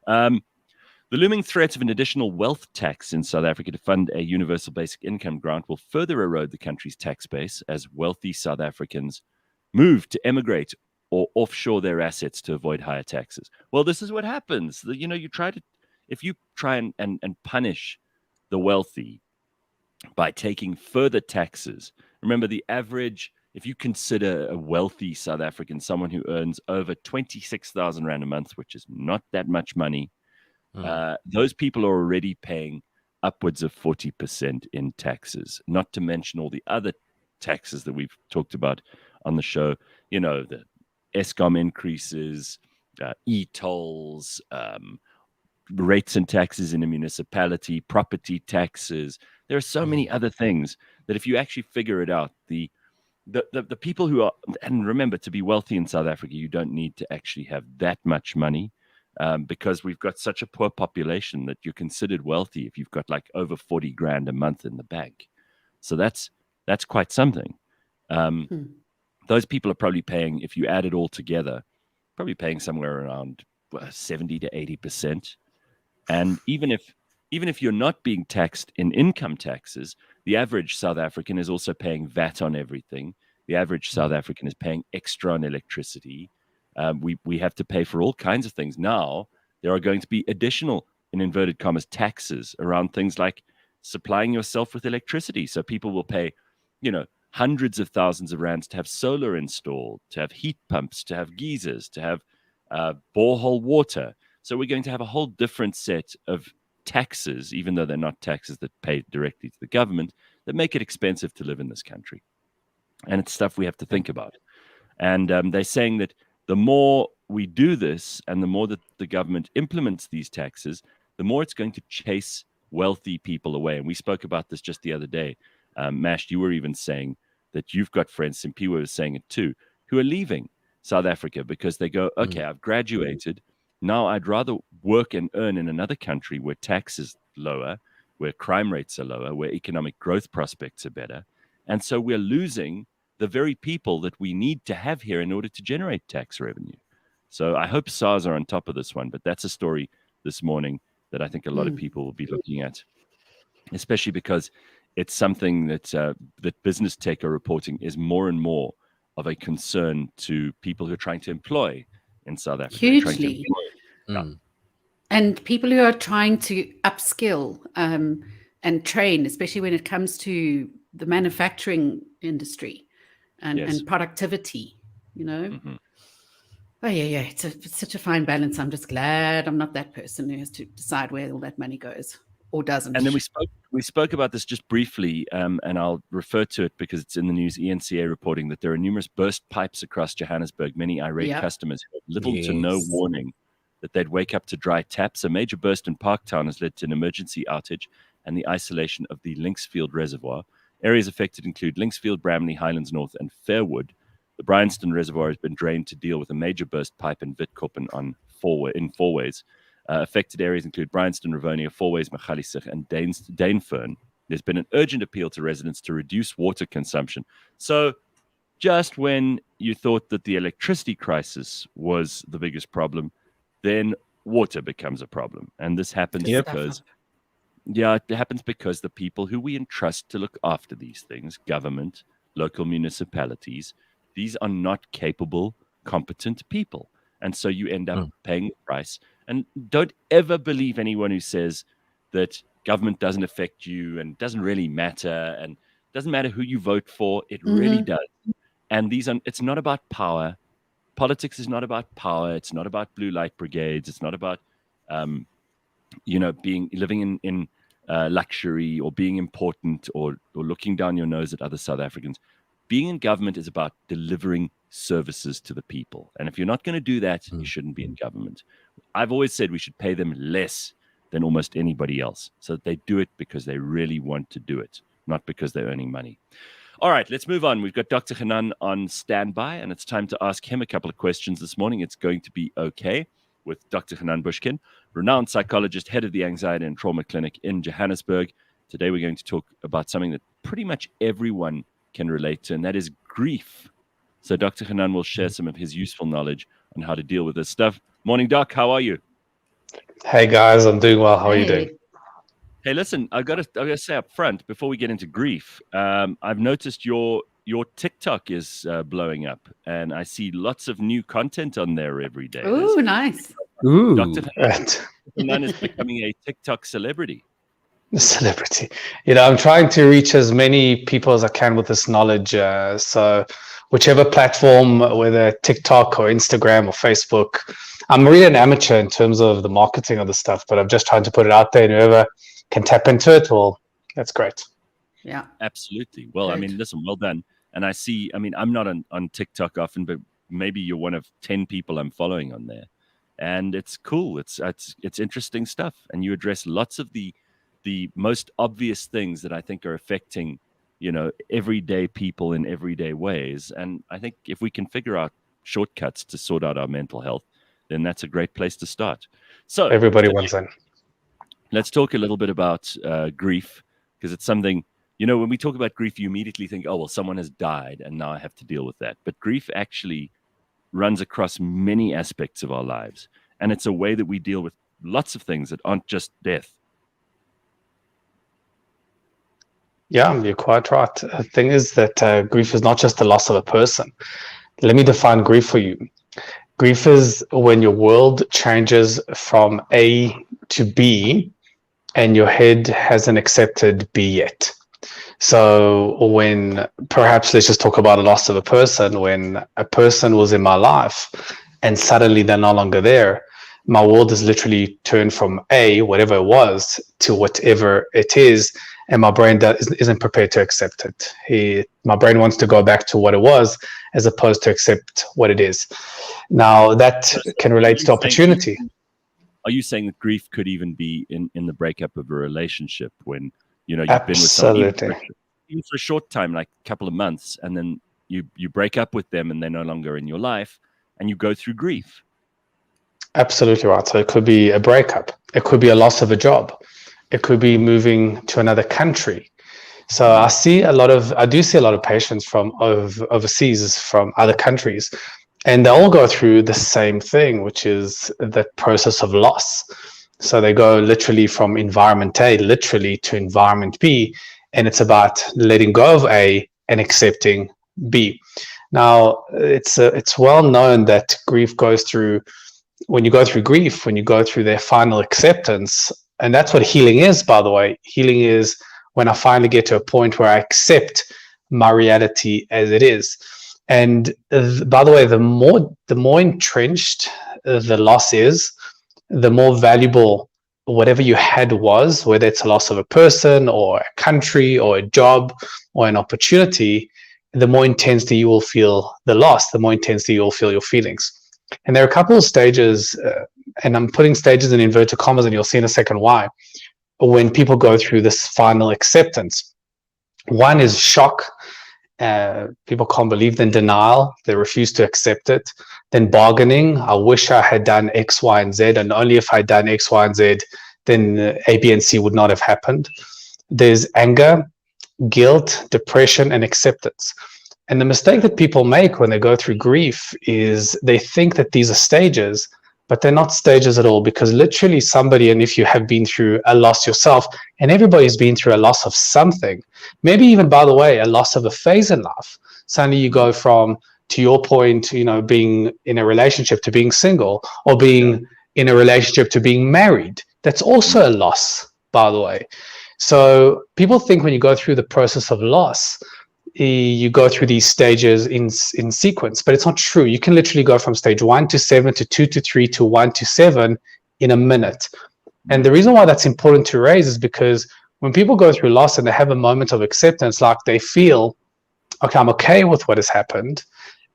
The looming threat of an additional wealth tax in South Africa to fund a universal basic income grant will further erode the country's tax base as wealthy South Africans move to emigrate or offshore their assets to avoid higher taxes. Well, this is what happens. You know, if you try and punish the wealthy by taking further taxes, remember the average, if you consider a wealthy South African, someone who earns over 26,000 Rand a month, which is not that much money, those people are already paying upwards of 40% in taxes, not to mention all the other taxes that we've talked about on the show, you know, the Eskom increases, e-tolls, rates and taxes in a municipality, property taxes. There are so many other things that if you actually figure it out, the people who are, and remember, to be wealthy in South Africa, you don't need to actually have that much money. Because we've got such a poor population that you're considered wealthy if you've got like over 40 grand a month in the bank. So that's quite something. Those people are probably paying, if you add it all together, probably paying somewhere around 70 to 80%. And even if you're not being taxed in income taxes, the average South African is also paying VAT on everything. The average South African is paying extra on electricity. We have to pay for all kinds of things. Now, there are going to be additional, in inverted commas, taxes around things like supplying yourself with electricity. So people will pay, you know, hundreds of thousands of rands to have solar installed, to have heat pumps, to have geysers, to have borehole water. So we're going to have a whole different set of taxes, even though they're not taxes that pay directly to the government, that make it expensive to live in this country. And it's stuff we have to think about. And they're saying that the more we do this and the more that the government implements these taxes, the more it's going to chase wealthy people away. And we spoke about this just the other day. Mash, you were even saying that you've got friends, Simpiwe was saying it too, who are leaving South Africa because they go, okay, I've graduated. Now I'd rather work and earn in another country where tax is lower, where crime rates are lower, where economic growth prospects are better. And so we're losing the very people that we need to have here in order to generate tax revenue. So I hope SARS are on top of this one, but that's a story this morning that I think a lot of people will be looking at, especially because it's something that that business tech are reporting is more and more of a concern to people who are trying to employ in South Africa. Hugely. And people who are trying to upskill and train, especially when it comes to the manufacturing industry and productivity, you know. Oh, yeah. It's such a fine balance. I'm just glad I'm not that person who has to decide where all that money goes or doesn't. And then we spoke about this just briefly, and I'll refer to it because it's in the news. ENCA reporting that there are numerous burst pipes across Johannesburg. Many irate customers who had little to no warning that they'd wake up to dry taps. A major burst in Parktown has led to an emergency outage and the isolation of the Linksfield Reservoir. Areas affected include Linksfield, Bramley, Highlands North, and Fairwood. The Bryanston Reservoir has been drained to deal with a major burst pipe in Witkoppen in Fourways. Affected areas include Bryanston, Rivonia, Fourways, Magaliesig, and Dainfern. There's been an urgent appeal to residents to reduce water consumption. So just when you thought that the electricity crisis was the biggest problem, then water becomes a problem. And this happens because it happens because the people who we entrust to look after these things, government, local municipalities, these are not capable, competent people. And so you end up paying the price. And don't ever believe anyone who says that government doesn't affect you and doesn't really matter and doesn't matter who you vote for. It really does. And it's not about power. Politics is not about power. It's not about blue light brigades. It's not about, living in luxury or being important or looking down your nose at other South Africans. Being in government is about delivering services to the people. And if you're not going to do that, you shouldn't be in government. I've always said we should pay them less than almost anybody else so that they do it because they really want to do it, not because they're earning money. All right, let's move on. We've got Dr. Hanan on standby, and it's time to ask him a couple of questions this morning. It's going to be okay with Dr. Hanan Bushkin, renowned psychologist, head of the Anxiety and Trauma Clinic in Johannesburg. Today we're going to talk about something that pretty much everyone can relate to, and that is grief. So Dr. Hanan will share some of his useful knowledge on how to deal with this stuff. Morning, Doc. How are you? Hey, guys. I'm doing well. How are you doing? Hey, listen, I gotta say up front before we get into grief, I've noticed your TikTok is blowing up, and I see lots of new content on there every day. Ooh, nice. Ooh, Dr. Hanan is becoming a TikTok celebrity. Celebrity. I'm trying to reach as many people as I can with this knowledge. So whichever platform, whether TikTok or Instagram or Facebook, I'm really an amateur in terms of the marketing of the stuff, but I'm just trying to put it out there, and whoever can tap into it, well, that's great. Yeah, absolutely. Well, I mean, listen, well done. And I see, I'm not on TikTok often, but maybe you're one of 10 people I'm following on there. And it's cool. It's interesting stuff. And you address lots of the most obvious things that I think are affecting, everyday people in everyday ways. And I think if we can figure out shortcuts to sort out our mental health, then that's a great place to start. So everybody wants in. Let's talk a little bit about grief, because it's something, when we talk about grief, you immediately think, oh, well, someone has died and now I have to deal with that. But grief actually runs across many aspects of our lives. And it's a way that we deal with lots of things that aren't just death. Yeah, you're quite right. The thing is that grief is not just the loss of a person. Let me define grief for you. Grief is when your world changes from A to B and your head hasn't accepted B yet. So when, perhaps let's just talk about a loss of a person, when a person was in my life and suddenly they're no longer there, my world is literally turned from A, whatever it was, to whatever it is, and my brain isn't prepared to accept it. My brain wants to go back to what it was as opposed to accept what it is. Now, that can relate to opportunity. Are you saying that grief could even be in the breakup of a relationship when, you've Absolutely. been with someone even for a short time, like a couple of months, and then you break up with them and they're no longer in your life and you go through grief? Absolutely right. So it could be a breakup. It could be a loss of a job. It could be moving to another country. So I do see a lot of patients from overseas, from other countries, and they all go through the same thing, which is the process of loss. So they go literally from environment A, literally to environment B, and it's about letting go of A and accepting B. Now, it's well known that grief goes through, when you go through grief, when you go through their final acceptance, and that's what healing is, by the way. Healing is when I finally get to a point where I accept my reality as it is. And by the way, the more entrenched the loss is, the more valuable whatever you had was, whether it's a loss of a person or a country or a job or an opportunity, the more intensely you will feel the loss, the more intensely you'll feel your feelings. And there are a couple of stages, and I'm putting stages in inverted commas, and you'll see in a second why, when people go through this final acceptance. One is shock. People can't believe, then denial, they refuse to accept it. Then bargaining, I wish I had done X, Y, and Z, and only if I'd done X, Y, and Z, then A, B, and C would not have happened. There's anger, guilt, depression, and acceptance. And the mistake that people make when they go through grief is they think that these are stages, but they're not stages at all, because literally somebody, and if you have been through a loss yourself, and everybody's been through a loss of something, maybe even, by the way, a loss of a phase in life. Suddenly you go from, to your point, being in a relationship to being single, or being in a relationship to being married. That's also a loss, by the way. So people think when you go through the process of loss, you go through these stages in sequence, but it's not true. You can literally go from stage 1 to 7 to 2 to 3 to 1 to 7 in a minute. And the reason why that's important to raise is because when people go through loss and they have a moment of acceptance, like they feel, okay, I'm okay with what has happened,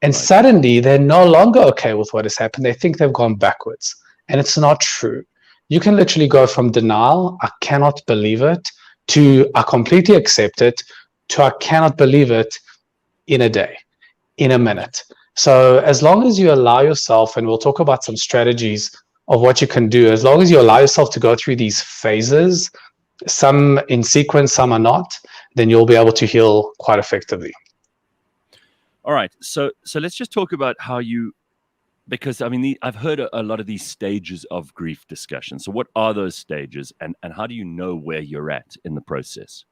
and suddenly they're no longer okay with what has happened. They think they've gone backwards, and it's not true. You can literally go from denial, I cannot believe it, to I completely accept it, to I cannot believe it, in a day, in a minute. So as long as you allow yourself, and we'll talk about some strategies of what you can do, as long as you allow yourself to go through these phases, some in sequence, some are not, then you'll be able to heal quite effectively. All right. So let's just talk about how you, because I mean, I've heard a lot of these stages of grief discussion. So what are those stages, and how do you know where you're at in the process?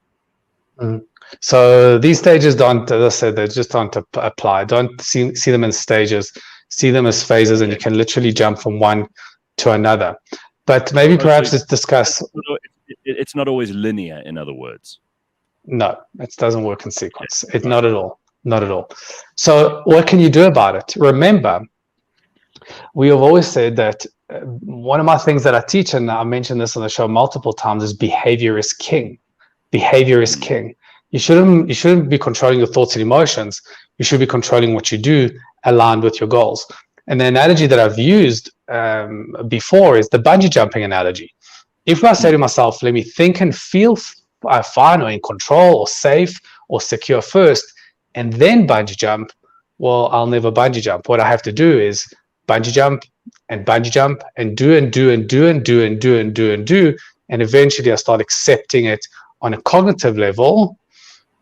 So these stages don't, as I said, they just don't apply. Don't see them as stages, see them as phases, and you can literally jump from one to another. But maybe perhaps let's discuss. It's not always linear, in other words. No, it doesn't work in sequence. Not at all. Not at all. So what can you do about it? Remember, we have always said that one of my things that I teach, and I mentioned this on the show multiple times, is behavior is king. Behavior is king. You shouldn't be controlling your thoughts and emotions. You should be controlling what you do aligned with your goals. And the analogy that I've used before is the bungee jumping analogy. If I say to myself, let me think and feel fine or in control or safe or secure first, and then bungee jump, well, I'll never bungee jump. What I have to do is bungee jump and do and do and do and do and do and do and do. And eventually I start accepting it on a cognitive level,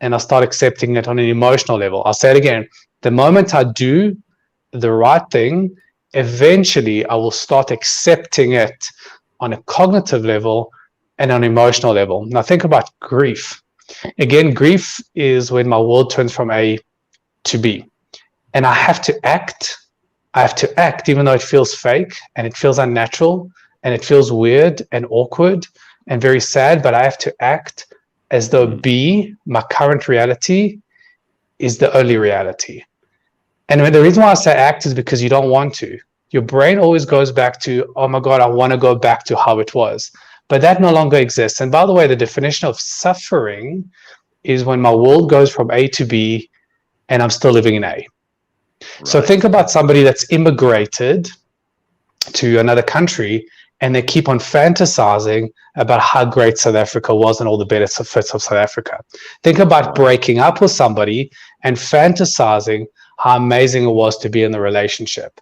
and I start accepting it on an emotional level. I'll say it again. The moment I do the right thing, eventually I will start accepting it on a cognitive level and on an emotional level. Now think about grief. Again, grief is when my world turns from A to B. And I have to act. I have to act even though it feels fake and it feels unnatural and it feels weird and awkward and very sad, but I have to act as though B, my current reality, is the only reality. And the reason why I say act is because you don't want to. Your brain always goes back to, oh my God, I want to go back to how it was. But that no longer exists. And by the way, the definition of suffering is when my world goes from A to B and I'm still living in A. Right. So think about somebody that's immigrated to another country and they keep on fantasizing about how great South Africa was and all the benefits of South Africa. Think about breaking up with somebody and fantasizing how amazing it was to be in the relationship.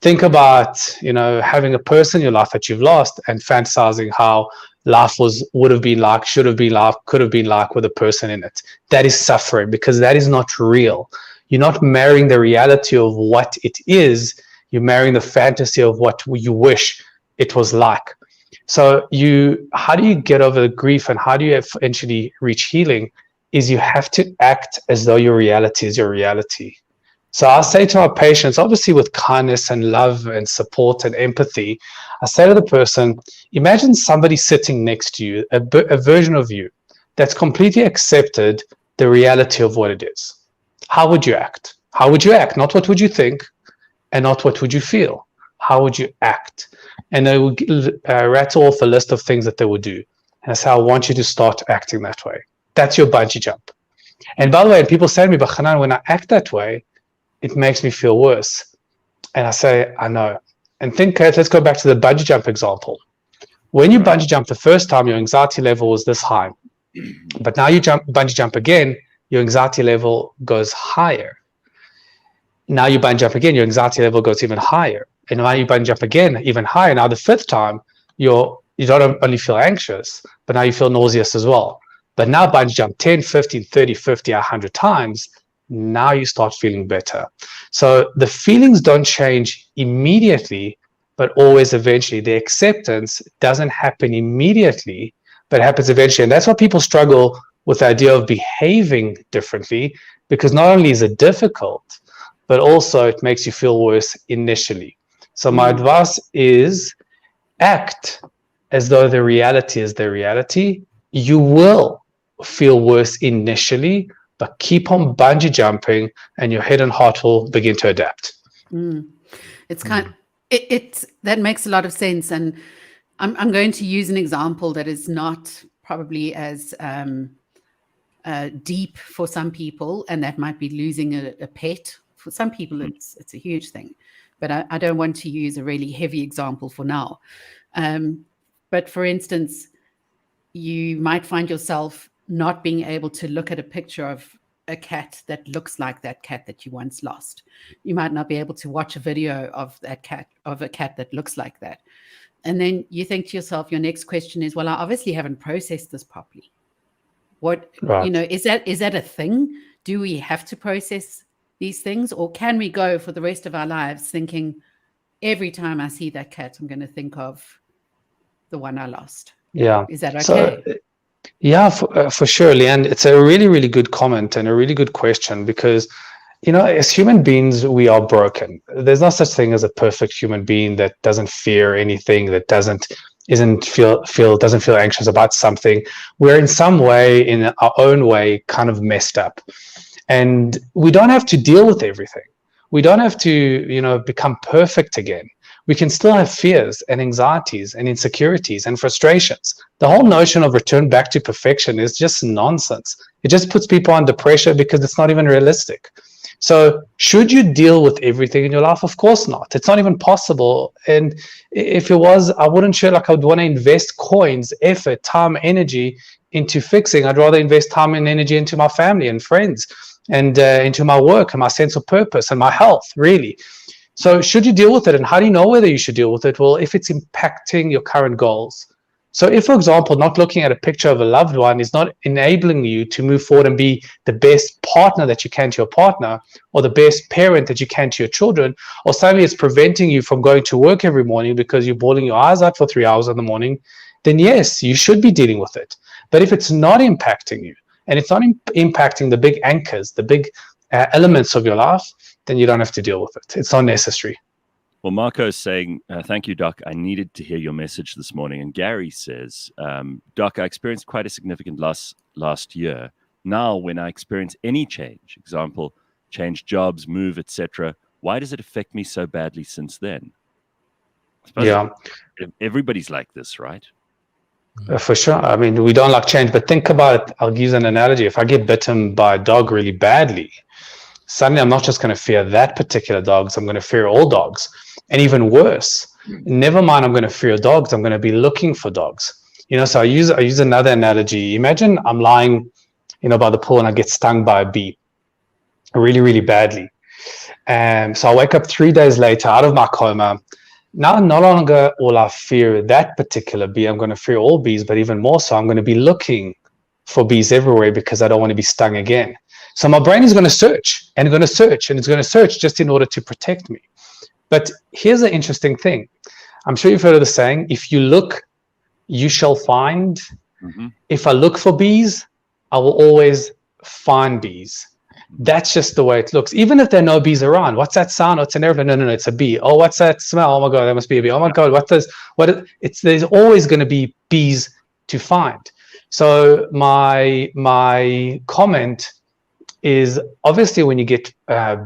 Think about, having a person in your life that you've lost and fantasizing how life would have been like, should have been like, could have been like with a person in it. That is suffering, because that is not real. You're not marrying the reality of what it is. You're marrying the fantasy of what you wish it was like. So how do you get over the grief, and how do you eventually reach healing? Is you have to act as though your reality is your reality. So I say to our patients, obviously with kindness and love and support and empathy, I say to the person, imagine somebody sitting next to you, a version of you that's completely accepted the reality of what it is. How would you act? How would you act? Not what would you think, and not what would you feel. How would you act? And they would rattle off a list of things that they would do. And I say, I want you to start acting that way. That's your bungee jump. And by the way, people say to me, but Hanan, when I act that way, it makes me feel worse. And I say, I know. And let's go back to the bungee jump example. When you bungee jump the first time, your anxiety level was this high. But now you bungee jump again, your anxiety level goes higher. Now you bungee jump again, your anxiety level goes even higher. And now you bungee jump again, even higher. Now the fifth time, you don't only feel anxious, but now you feel nauseous as well. But now bungee jump 10, 15, 30, 50, 100 times, now you start feeling better. So the feelings don't change immediately, but always eventually. The acceptance doesn't happen immediately, but happens eventually. And that's why people struggle with the idea of behaving differently, because not only is it difficult, but also it makes you feel worse initially. So my advice is act as though the reality is the reality. You will feel worse initially, but keep on bungee jumping and your head and heart will begin to adapt. It's that makes a lot of sense. And I'm going to use an example that is not probably as deep for some people, and that might be losing a pet. For some people, it's a huge thing, but I don't want to use a really heavy example for now. But for instance, you might find yourself not being able to look at a picture of a cat that looks like that cat that you once lost. You might not be able to watch a video of a cat that looks like that. And then you think to yourself, your next question is, well, I obviously haven't processed this properly. What, is that a thing? Do we have to process these things, or can we go for the rest of our lives thinking every time I see that cat, I'm going to think of the one I lost? Yeah. Is that okay? So, yeah, for sure, Leigh-Ann. It's a really, really good comment and a really good question, because, as human beings, we are broken. There's no such thing as a perfect human being that doesn't fear anything, that doesn't feel anxious about something. We're in some way, in our own way, kind of messed up. And we don't have to deal with everything. We don't have to, become perfect again. We can still have fears and anxieties and insecurities and frustrations. The whole notion of return back to perfection is just nonsense. It just puts people under pressure because it's not even realistic. So should you deal with everything in your life? Of course not. It's not even possible. And if it was, I wouldn't sure like I would want to invest coins, effort, time, energy into fixing. I'd rather invest time and energy into my family and friends and into my work and my sense of purpose and my health, really. So should you deal with it? And how do you know whether you should deal with it? Well, if it's impacting your current goals. So if, for example, not looking at a picture of a loved one is not enabling you to move forward and be the best partner that you can to your partner, or the best parent that you can to your children, or suddenly it's preventing you from going to work every morning because you're bawling your eyes out for 3 hours in the morning, then yes, you should be dealing with it. But if it's not impacting you, and it's not impacting the big anchors, the big elements of your life, then you don't have to deal with it. It's not necessary. Well, Marco is saying, thank you, Doc. I needed to hear your message this morning. And Gary says, Doc, I experienced quite a significant loss last year. Now, when I experience any change, example, change jobs, move, etc., why does it affect me so badly since then? I suppose everybody's like this, right? For sure. I mean, we don't like change, but think about it. I'll use an analogy. If I get bitten by a dog really badly, suddenly I'm not just going to fear that particular dog, so I'm going to fear all dogs. And even worse, never mind I'm going to fear dogs, I'm going to be looking for dogs. So I use another analogy. Imagine I'm lying, by the pool and I get stung by a bee really, really badly. So I wake up 3 days later out of my coma. Now, no longer will I fear that particular bee. I'm going to fear all bees, but even more so, I'm going to be looking for bees everywhere because I don't want to be stung again. So my brain is going to search and it's going to search and it's going to search just in order to protect me. But here's an interesting thing. I'm sure you've heard of the saying, if you look, you shall find. Mm-hmm. If I look for bees, I will always find bees. That's just the way it looks. Even if there are no bees around, what's that sound? Oh, it's an airplane. No, it's a bee. Oh, what's that smell? Oh my God, that must be a bee. Oh my God, there's always going to be bees to find. So my comment is, obviously when you get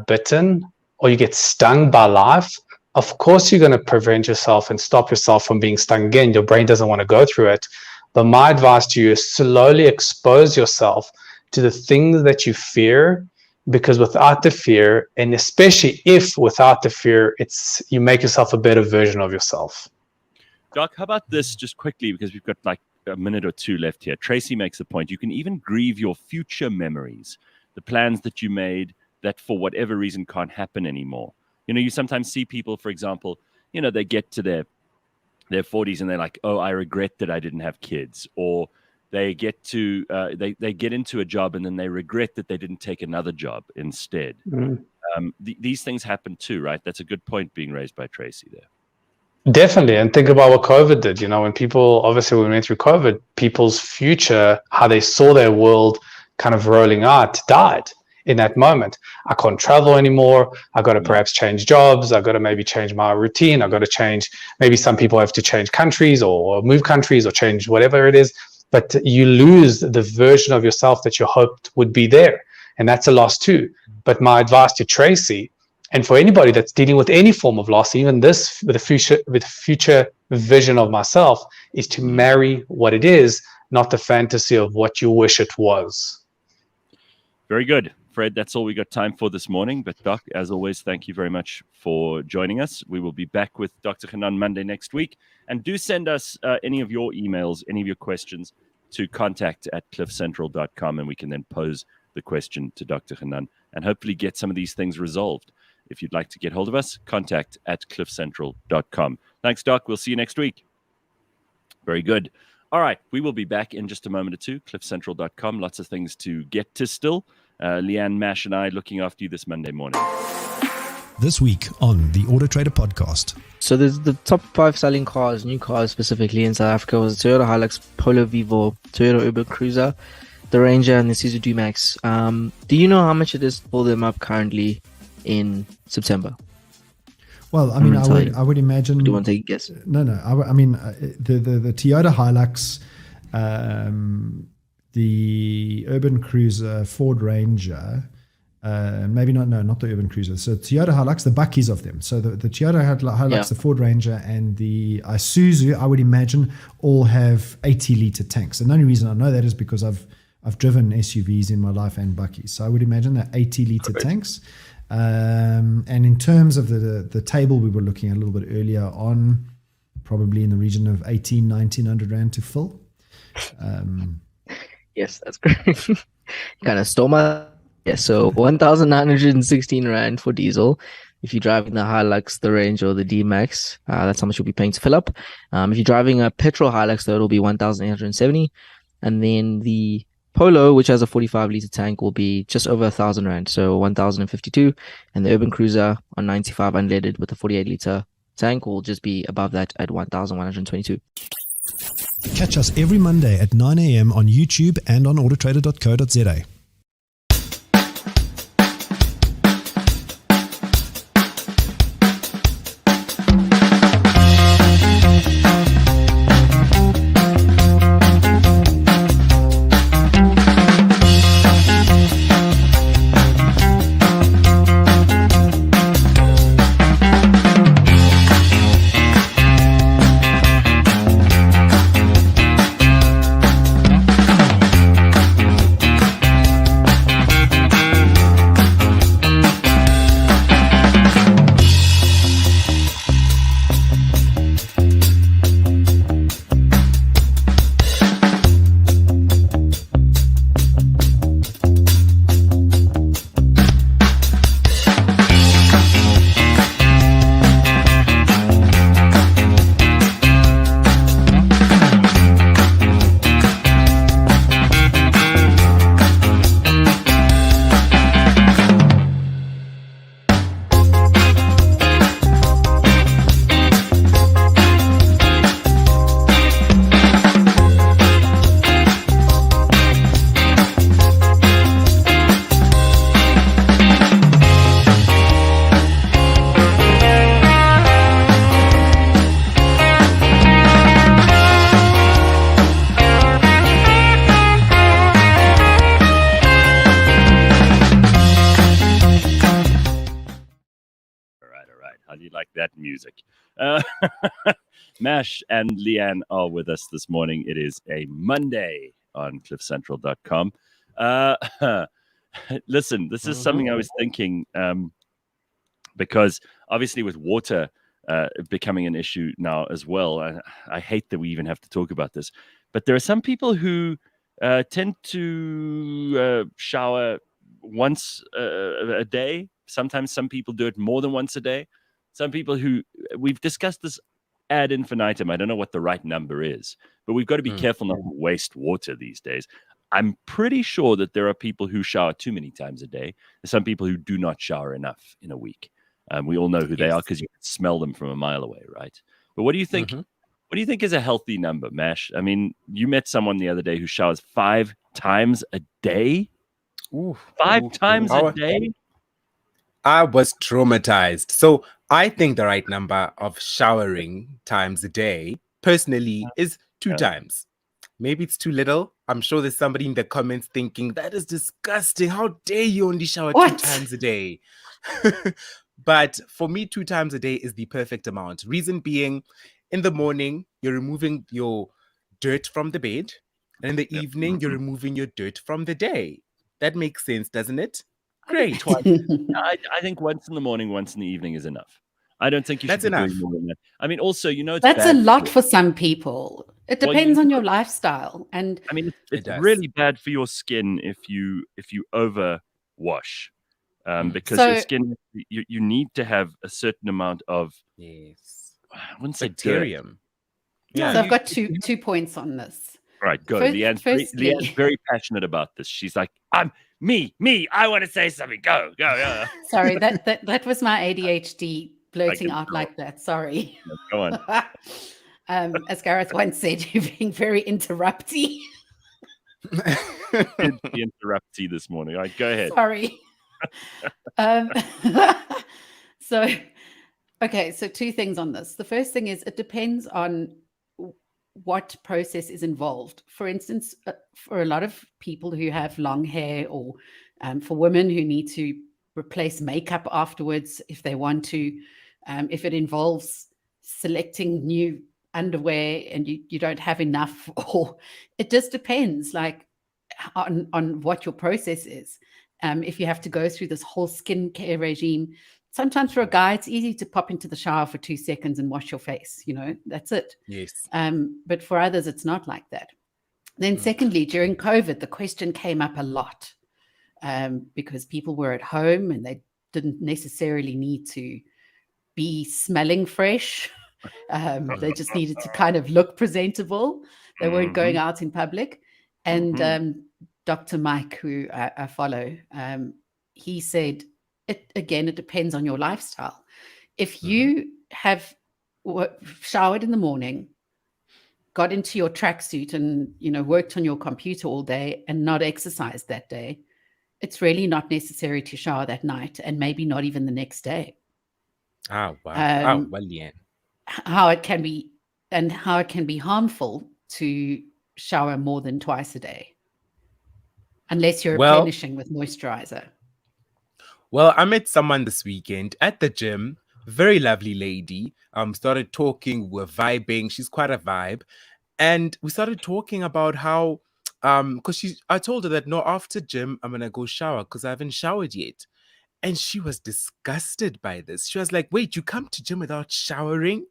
bitten or you get stung by life, of course you're going to prevent yourself and stop yourself from being stung again. Your brain doesn't want to go through it. But my advice to you is slowly expose yourself to the things that you fear, because without the fear, and especially if without the fear, you make yourself a better version of yourself. Doc, how about this just quickly, because we've got like a minute or two left here. Tracy makes a point. You can even grieve your future memories, the plans that you made that for whatever reason can't happen anymore. You know, you sometimes see people, for example, you know, they get to their 40s and they're like, oh, I regret that I didn't have kids. Or they get to they get into a job and then they regret that they didn't take another job instead. Mm-hmm. These things happen too, right? That's a good point being raised by Tracy there. Definitely. And think about what COVID did. You know, when we went through COVID, people's future, how they saw their world kind of rolling out, died in that moment. I can't travel anymore. I got to perhaps change jobs. I got to maybe change my routine. I got to change, maybe some people have to change countries or move countries or change whatever it is, but you lose the version of yourself that you hoped would be there. And that's a loss too. But my advice to Tracy, and for anybody that's dealing with any form of loss, even this with the future vision of myself, is to marry what it is, not the fantasy of what you wish it was. Very good. Fred, that's all we got time for this morning. But Doc, as always, thank you very much for joining us. We will be back with Dr. Hanan Monday next week. And do send us any of your emails, any of your questions to contact@cliffcentral.com, and we can then pose the question to Dr. Hanan and hopefully get some of these things resolved. If you'd like to get hold of us, contact@cliffcentral.com. Thanks, Doc. We'll see you next week. Very good. All right. We will be back in just a moment or two. cliffcentral.com. Lots of things to get to still. Leigh-Ann, Mash, and I looking after you this Monday morning. This week on the Auto Trader podcast. So there's the top 5 selling cars, new cars specifically in South Africa, was Toyota Hilux, Polo Vivo, Toyota Urban Cruiser, the Ranger, and the Isuzu D-Max. Do you know how much it is to pull them up currently in September? Well, I mean, I would imagine. Do you want to take a guess? No. I mean, the Toyota Hilux, the Urban Cruiser, Ford Ranger, not the Urban Cruiser. So Toyota Hilux, the buckies of them. So the Toyota Hilux, the Ford Ranger, and the Isuzu, I would imagine, all have 80-liter tanks. And the only reason I know that is because I've driven SUVs in my life and buckies. So I would imagine they're 80-liter tanks. And in terms of the table we were looking at a little bit earlier on, probably in the region of 1,900 Rand to fill. Yes, that's great. Kind of stole my... Yeah, so 1,916 Rand for diesel. If you're driving the Hilux, the Ranger, or the D-Max, that's how much you'll be paying to fill up. If you're driving a petrol Hilux, though, it'll be 1,870. And then the Polo, which has a 45-liter tank, will be just over 1,000 Rand, so 1,052. And the Urban Cruiser on 95 unleaded with a 48-liter tank will just be above that at 1,122. Catch us every Monday at 9 a.m. on YouTube and on autotrader.co.za. that music. Mash and Leigh-Ann are with us this morning. It is a Monday on cliffcentral.com. Listen, this is something I was thinking because obviously with water becoming an issue now as well, I hate that we even have to talk about this, but there are some people who tend to shower once a day. Sometimes some people do it more than once a day. Some people we've discussed this ad infinitum. I don't know what the right number is, but we've got to be careful not to waste water these days. I'm pretty sure that there are people who shower too many times a day. There's some people who do not shower enough in a week. We all know who they are because you can smell them from a mile away, right? But what do you think? What do you think is a healthy number, Mash? I mean, you met someone the other day who showers 5 times a day. 5 times a day. I was traumatized. So I think the right number of showering times a day, personally, is 2 times. Maybe it's too little. I'm sure there's somebody in the comments thinking, that is disgusting. How dare you only shower 2 times a day? But for me, 2 times a day is the perfect amount. Reason being, in the morning, you're removing your dirt from the bed. And in the evening, you're removing your dirt from the day. That makes sense, doesn't it? Great. I think once in the morning, once in the evening is enough. I don't think you should be doing more than that. I mean, also, that's a lot for some people. It depends on your lifestyle, and I mean, it's really bad for your skin if you over wash, because your skin you need to have a certain amount of I wouldn't say bacterium. Yeah, so I've got two points on this. Right, go. Leigh-Ann's very passionate about this. She's like, Me, I want to say something. Go. Sorry, that was my ADHD blurting out like that. Sorry. No, go on. As Gareth once said, you're being very interrupty. Interrupty this morning. All right, go ahead. Sorry. So 2 things on this. The first thing is it depends on what process is involved. For instance, for a lot of people who have long hair, or for women who need to replace makeup afterwards if they want to, if it involves selecting new underwear and you don't have enough, or it just depends like on what your process is. If you have to go through this whole skincare regime, sometimes for a guy, it's easy to pop into the shower for 2 seconds and wash your face. That's it. Yes. But for others, it's not like that. Then secondly, during COVID, the question came up a lot because people were at home and they didn't necessarily need to be smelling fresh. They just needed to kind of look presentable. They weren't going out in public. And Dr. Mike, who I follow, he said, it depends on your lifestyle. If you have showered in the morning, got into your tracksuit and worked on your computer all day and not exercised that day, it's really not necessary to shower that night, and maybe not even the next day. Oh wow! Well, yeah. How it can be harmful to shower more than twice a day, unless you're replenishing with moisturizer. Well, I met someone this weekend at the gym, very lovely lady. Started talking, we're vibing. She's quite a vibe. And we started talking about how, because I told her that no, after gym, I'm going to go shower because I haven't showered yet. And she was disgusted by this. She was like, wait, you come to gym without showering?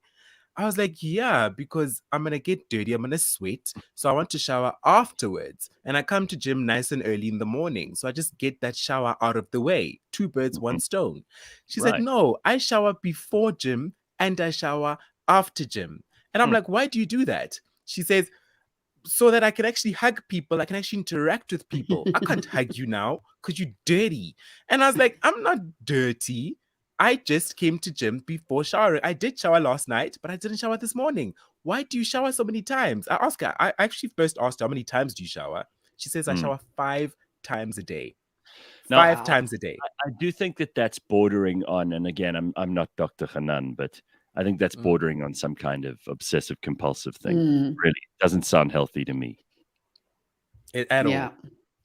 I was like, yeah, because I'm going to get dirty. I'm going to sweat. So I want to shower afterwards. And I come to gym nice and early in the morning. So I just get that shower out of the way. 2 birds, 1 stone. She said, no, I shower before gym and I shower after gym. And I'm like, why do you do that? She says, so that I can actually hug people. I can actually interact with people. I can't hug you now because you're dirty. And I was like, I'm not dirty. I just came to gym before showering. I did shower last night, but I didn't shower this morning. Why do you shower so many times? I asked her. I actually first asked her, how many times do you shower? She says, I shower 5 times a day. Now, 5 times a day. I do think that that's bordering on, and again, I'm not Dr. Hanan, but I think that's bordering on some kind of obsessive compulsive thing. Really, it doesn't sound healthy to me. At all.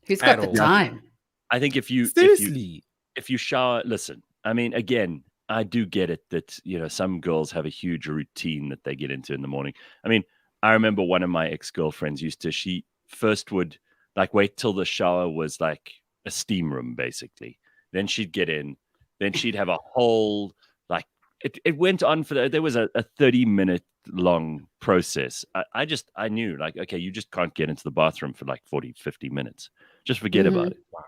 Who's got the time? I think if you seriously, if you shower, listen. I mean, again, I do get it that, some girls have a huge routine that they get into in the morning. I mean, I remember one of my ex-girlfriends she first would like wait till the shower was like a steam room, basically. Then she'd get in, then she'd have a whole, like, it went on there was a 30-minute long process. I knew, like, okay, you just can't get into the bathroom for like 40, 50 minutes. Just forget about it. Wow.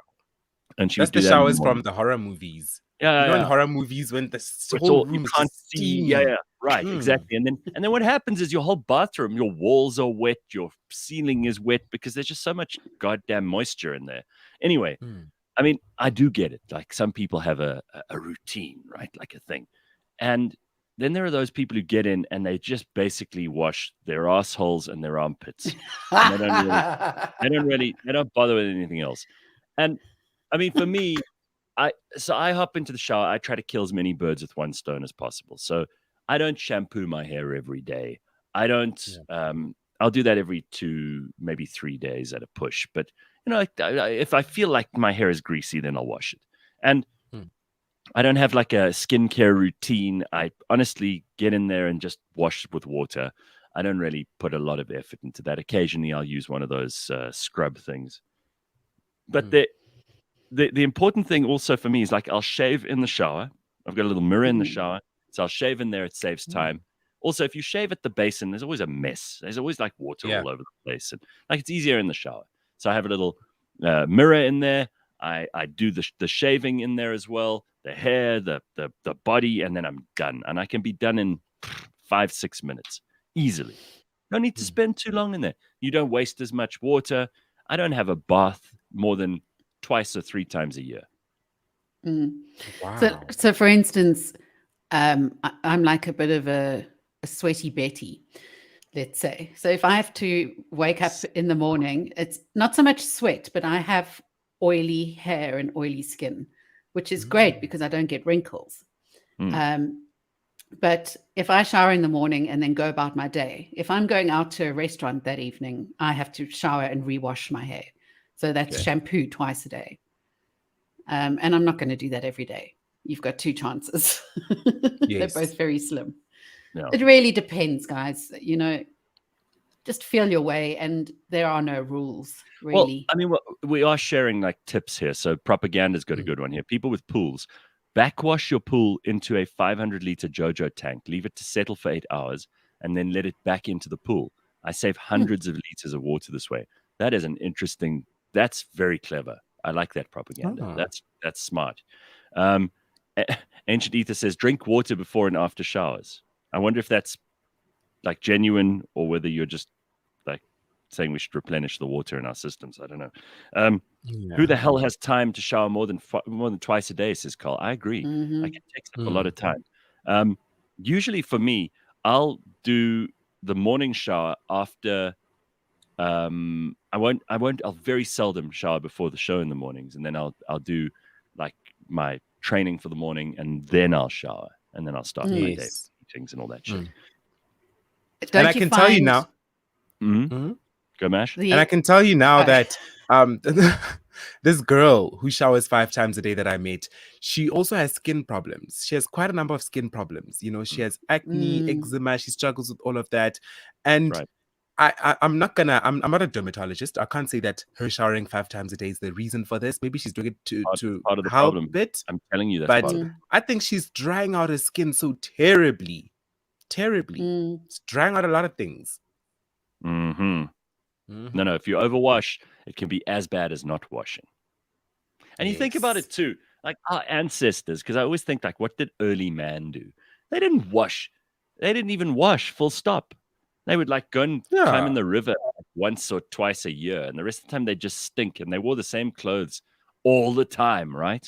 And she That's would do the that in the showers morning. from the horror movies. Yeah, in horror movies when the It's whole room you is can't just see. steamy. Right, exactly. And then what happens is your whole bathroom, your walls are wet, your ceiling is wet because there's just so much goddamn moisture in there. Anyway, I mean, I do get it. Like, some people have a routine, right? Like a thing. And then there are those people who get in and they just basically wash their assholes and their armpits. And they don't bother with anything else. And I mean, for me, I hop into the shower. I try to kill as many birds with one stone as possible. So I don't shampoo my hair every day. I don't. I'll do that every 2, maybe 3 days at a push. But if I feel like my hair is greasy, then I'll wash it. And I don't have like a skincare routine. I honestly get in there and just wash with water. I don't really put a lot of effort into that. Occasionally, I'll use one of those scrub things. But the important thing also for me is, like, I'll shave in the shower. I've got a little mirror in the shower, so I'll shave in there. It saves time. Also, if you shave at the basin, there's always a mess. There's always like water all over the place, and like it's easier in the shower. So I have a little mirror in there. I do the shaving in there as well, the hair, the body, and then I'm done. And I can be done in 5-6 minutes easily. Don't need to spend too long in there. You don't waste as much water. I don't have a bath more than 2 or 3 times a year. Wow. So for instance, I'm like a bit of a sweaty Betty, let's say. So if I have to wake up in the morning, it's not so much sweat, but I have oily hair and oily skin, which is great because I don't get wrinkles. But if I shower in the morning and then go about my day, if I'm going out to a restaurant that evening, I have to shower and rewash my hair. So that's shampoo twice a day. And I'm not going to do that every day. You've got 2 chances. They're both very slim. Yeah. It really depends, guys. Just feel your way, and there are no rules, really. Well, I mean, we are sharing like tips here. So Propaganda's got a good one here. People with pools, backwash your pool into a 500-liter JoJo tank, leave it to settle for 8 hours, and then let it back into the pool. I save hundreds of liters of water this way. That is that's very clever. I like that propaganda. That's smart. Ancient Ether says, drink water before and after showers. I wonder if that's like genuine or whether you're just like saying we should replenish the water in our systems. I don't know. Who the hell has time to shower more than twice a day, says Carl. I agree. Like, it takes up a lot of time. Usually for me, I'll do the morning shower after I'll very seldom shower before the show in the mornings, and then I'll do like my training for the morning, and then I'll shower, and then I'll start my day meetings and all that shit. And I can tell you now. Go Mash. And I can tell you now that this girl who showers 5 times a day that I met, she also has skin problems. She has quite a number of skin problems. She has acne, eczema. She struggles with all of that. And I'm not a dermatologist. I can't say that her showering 5 times a day is the reason for this. Maybe she's doing it to part of the help problem. it. I'm telling you, that's but part of it. I think she's drying out her skin so terribly. It's drying out a lot of things. No, if you overwash, it can be as bad as not washing. And you think about it too, like our ancestors, because I always think, like, what did early man do? They didn't wash. They didn't even wash, full stop. They would like go and climb in the river once or twice a year, and the rest of the time they just stink, and they wore the same clothes all the time, right?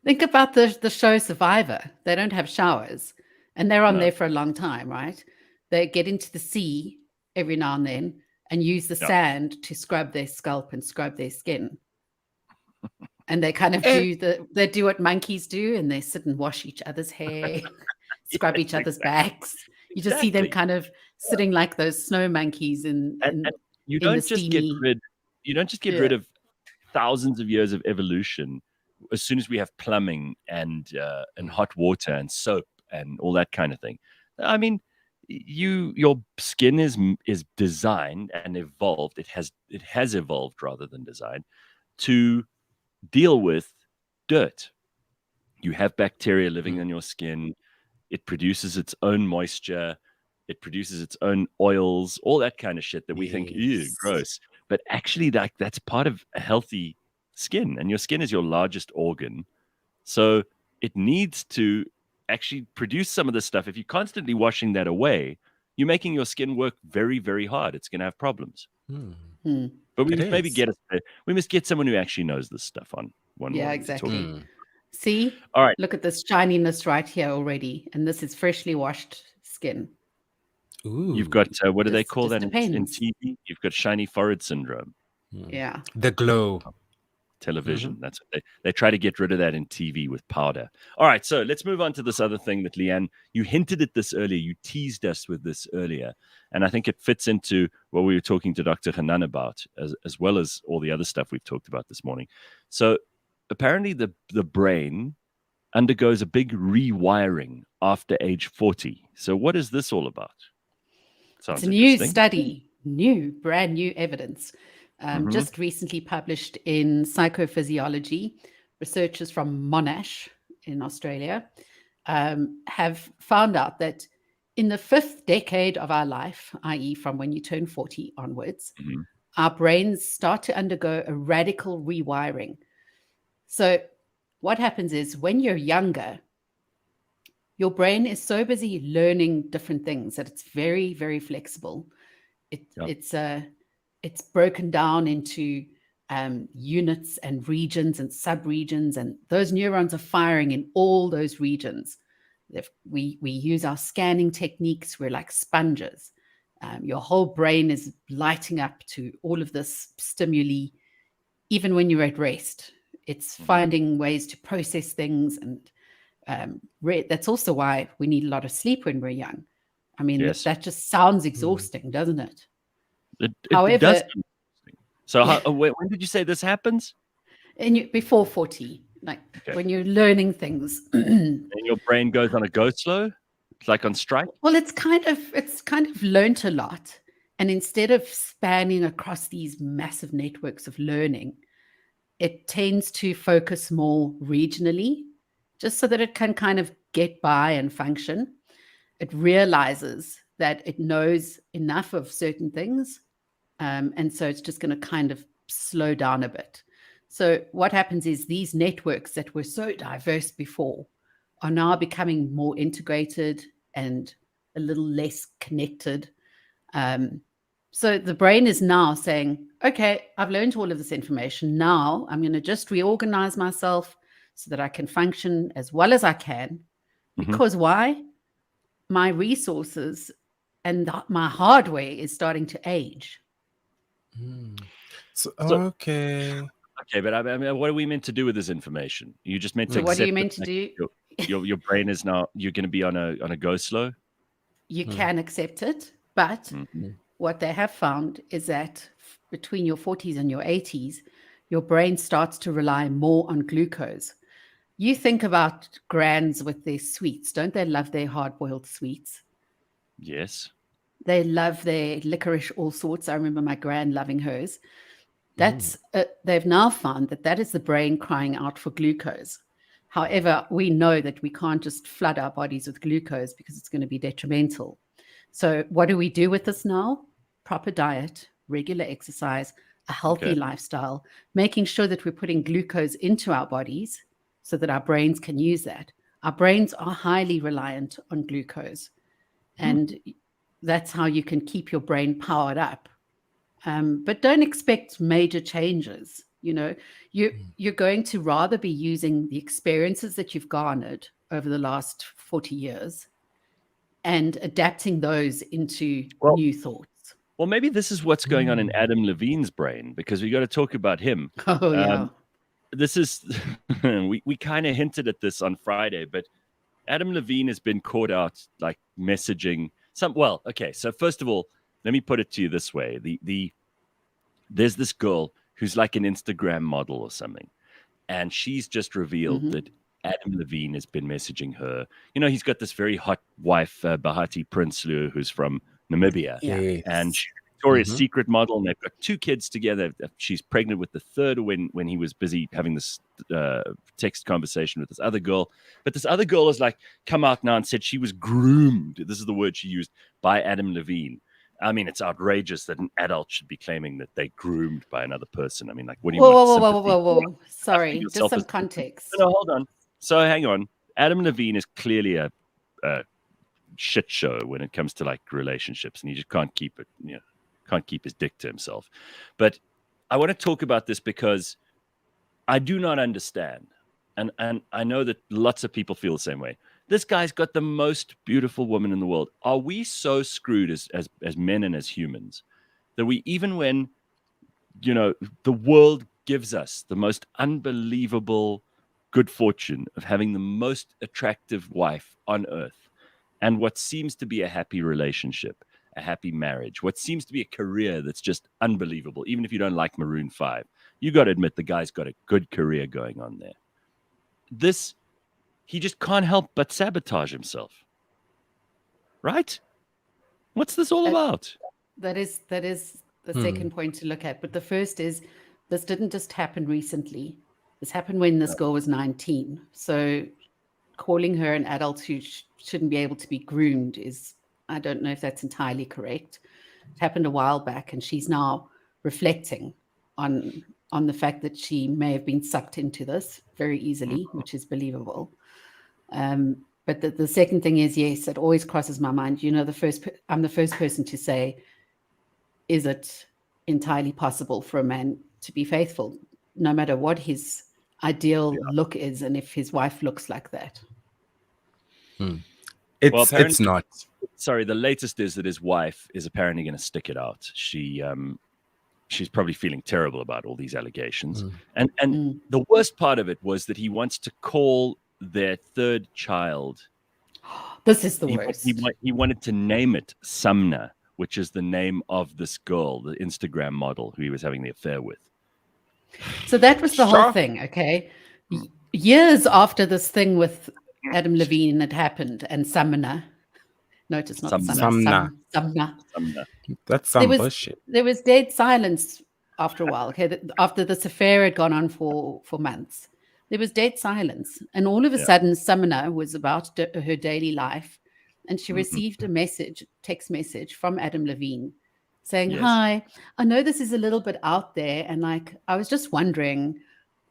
Think about the show Survivor. They don't have showers, and they're on there for a long time, right? They get into the sea every now and then and use the sand to scrub their scalp and scrub their skin. And they kind of do what monkeys do, and they sit and wash each other's hair, scrub each other's backs. You just see them kind of sitting like those snow monkeys and you don't just get rid of thousands of years of evolution as soon as we have plumbing and hot water and soap and all that kind of thing. I mean, your skin is designed and evolved. It has evolved rather than designed to deal with dirt. You have bacteria living in your skin. It produces its own moisture. It produces its own oils, all that kind of shit that we think, ew, gross. But actually, that's part of a healthy skin, and your skin is your largest organ. So it needs to actually produce some of this stuff. If you're constantly washing that away, you're making your skin work very, very hard. It's going to have problems. But we must maybe we must get someone who actually knows this stuff on one. Yeah, exactly. See, all right. Look at this shininess right here already, and this is freshly washed skin. Ooh. You've got what do they call that in TV? You've got shiny forehead syndrome. Yeah, the glow. Television. That's what they try to get rid of that in TV with powder. All right, so let's move on to this other thing that Leigh-Ann, you hinted at this earlier. You teased us with this earlier, and I think it fits into what we were talking to Dr. Hanan about, as well as all the other stuff we've talked about this morning. So apparently the brain undergoes a big rewiring after age 40. So what is this all about? Sounds it's a new study, brand new evidence. Just recently published in Psychophysiology. Researchers from Monash in Australia have found out that in the 5th decade of our life, i.e. from when you turn 40 onwards, our brains start to undergo a radical rewiring. So what happens is when you're younger, your brain is so busy learning different things that it's very, very flexible. It's broken down into units and regions and subregions, and those neurons are firing in all those regions. We use our scanning techniques. We're like sponges. Your whole brain is lighting up to all of this stimuli, even when you're at rest. It's finding ways to process things, and that's also why we need a lot of sleep when we're young. I mean, that just sounds exhausting, doesn't it? However, it does. So when did you say this happens? Before 40, when you're learning things. And your brain goes on a go slow? It's like on strike? Well, it's kind of learnt a lot. And instead of spanning across these massive networks of learning, it tends to focus more regionally, just so that it can kind of get by and function. It realizes that it knows enough of certain things. And so it's just going to kind of slow down a bit. So what happens is these networks that were so diverse before are now becoming more integrated and a little less connected. So the brain is now saying, okay, I've learned all of this information. Now I'm going to just reorganize myself so that I can function as well as I can. Because why? My resources and my hardware is starting to age. Okay, but I mean, what are we meant to do with this information? You just meant to accept. What are you meant to do? Your brain is now. You're going to be on a go slow. You can accept it, but what they have found is that between your 40s and your 80s, your brain starts to rely more on glucose. You think about grands with their sweets. Don't they love their hard-boiled sweets? Yes. They love their licorice, all sorts. I remember my gran loving hers. They've now found that is the brain crying out for glucose. However, we know that we can't just flood our bodies with glucose because it's going to be detrimental. So what do we do with this now? Proper diet, regular exercise, a healthy lifestyle, making sure that we're putting glucose into our bodies so that our brains can use that. Our brains are highly reliant on glucose. And that's how you can keep your brain powered up. But don't expect major changes. You're going to rather be using the experiences that you've garnered over the last 40 years and adapting those into new thoughts. Well, maybe this is what's going on in Adam Levine's brain, because we got to talk about him. Oh, yeah. This is, we kind of hinted at this on Friday, but Adam Levine has been caught out like messaging so first of all, let me put it to you this way. There's this girl who's like an Instagram model or something. and she's just revealed that Adam Levine has been messaging her. You know, he's got this very hot wife, Bahati Prinsloo, who's from Namibia, Yeah. and she's a Victoria's Secret model, and they've got 2 kids together. She's pregnant with the third when he was busy having this text conversation with this other girl. But this other girl has like come out now and said she was groomed. This is the word she used, by Adam Levine. I mean, it's outrageous that an adult should be claiming that they groomed by another person. I mean, like, what do you want? Whoa. Sorry, just some context. No, hold on. So hang on. Adam Levine is clearly a shit show when it comes to like relationships, and he just can't keep it, can't keep his dick to himself. But I want to talk about this because I do not understand, and I know that lots of people feel the same way. This guy's got the most beautiful woman in the world. Are we so screwed as men and as humans that we, even when the world gives us the most unbelievable good fortune of having the most attractive wife on earth, and what seems to be a happy relationship, a happy marriage, what seems to be a career that's just unbelievable, even if you don't like Maroon 5, you got to admit the guy's got a good career going on there. He just can't help but sabotage himself. Right? What's this all about? That is the second point to look at. But the first is, this didn't just happen recently. This happened when this girl was 19. So calling her an adult who shouldn't be able to be groomed is, I don't know if that's entirely correct. It happened a while back, and she's now reflecting on the fact that she may have been sucked into this very easily, which is believable. But the second thing is, yes, it always crosses my mind. I'm the first person to say, is it entirely possible for a man to be faithful, no matter what his ideal look is, and if his wife looks like that? It's not. Sorry, the latest is that his wife is apparently going to stick it out. She's probably feeling terrible about all these allegations. And the worst part of it was that he wants to call their third child. This is the worst. He wanted to name it Sumner, which is the name of this girl, the Instagram model who he was having the affair with. So that was the whole thing, okay? Years after this thing with Adam Levine had happened and Sumner. No, it's not Sumner. That's some bullshit. There was dead silence after a while, okay? After this affair had gone on for months. There was dead silence. And all of a sudden, Sumner was about her daily life, and she received a text message from Adam Levine saying, "Hi, I know this is a little bit out there, and like, I was just wondering,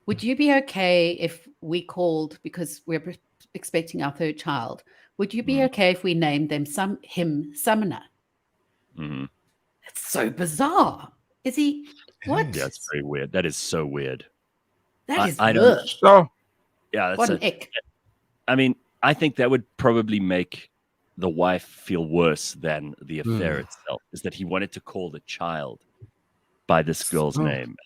would you be okay if we called, because we're expecting our third child, would you be okay if we named him Sumner?" It's so bizarre. Is he what? Yeah, it's very weird. That is so weird. That is I weird. Yeah, what an ick. I mean, I think that would probably make the wife feel worse than the affair itself, is that he wanted to call the child by this girl's name.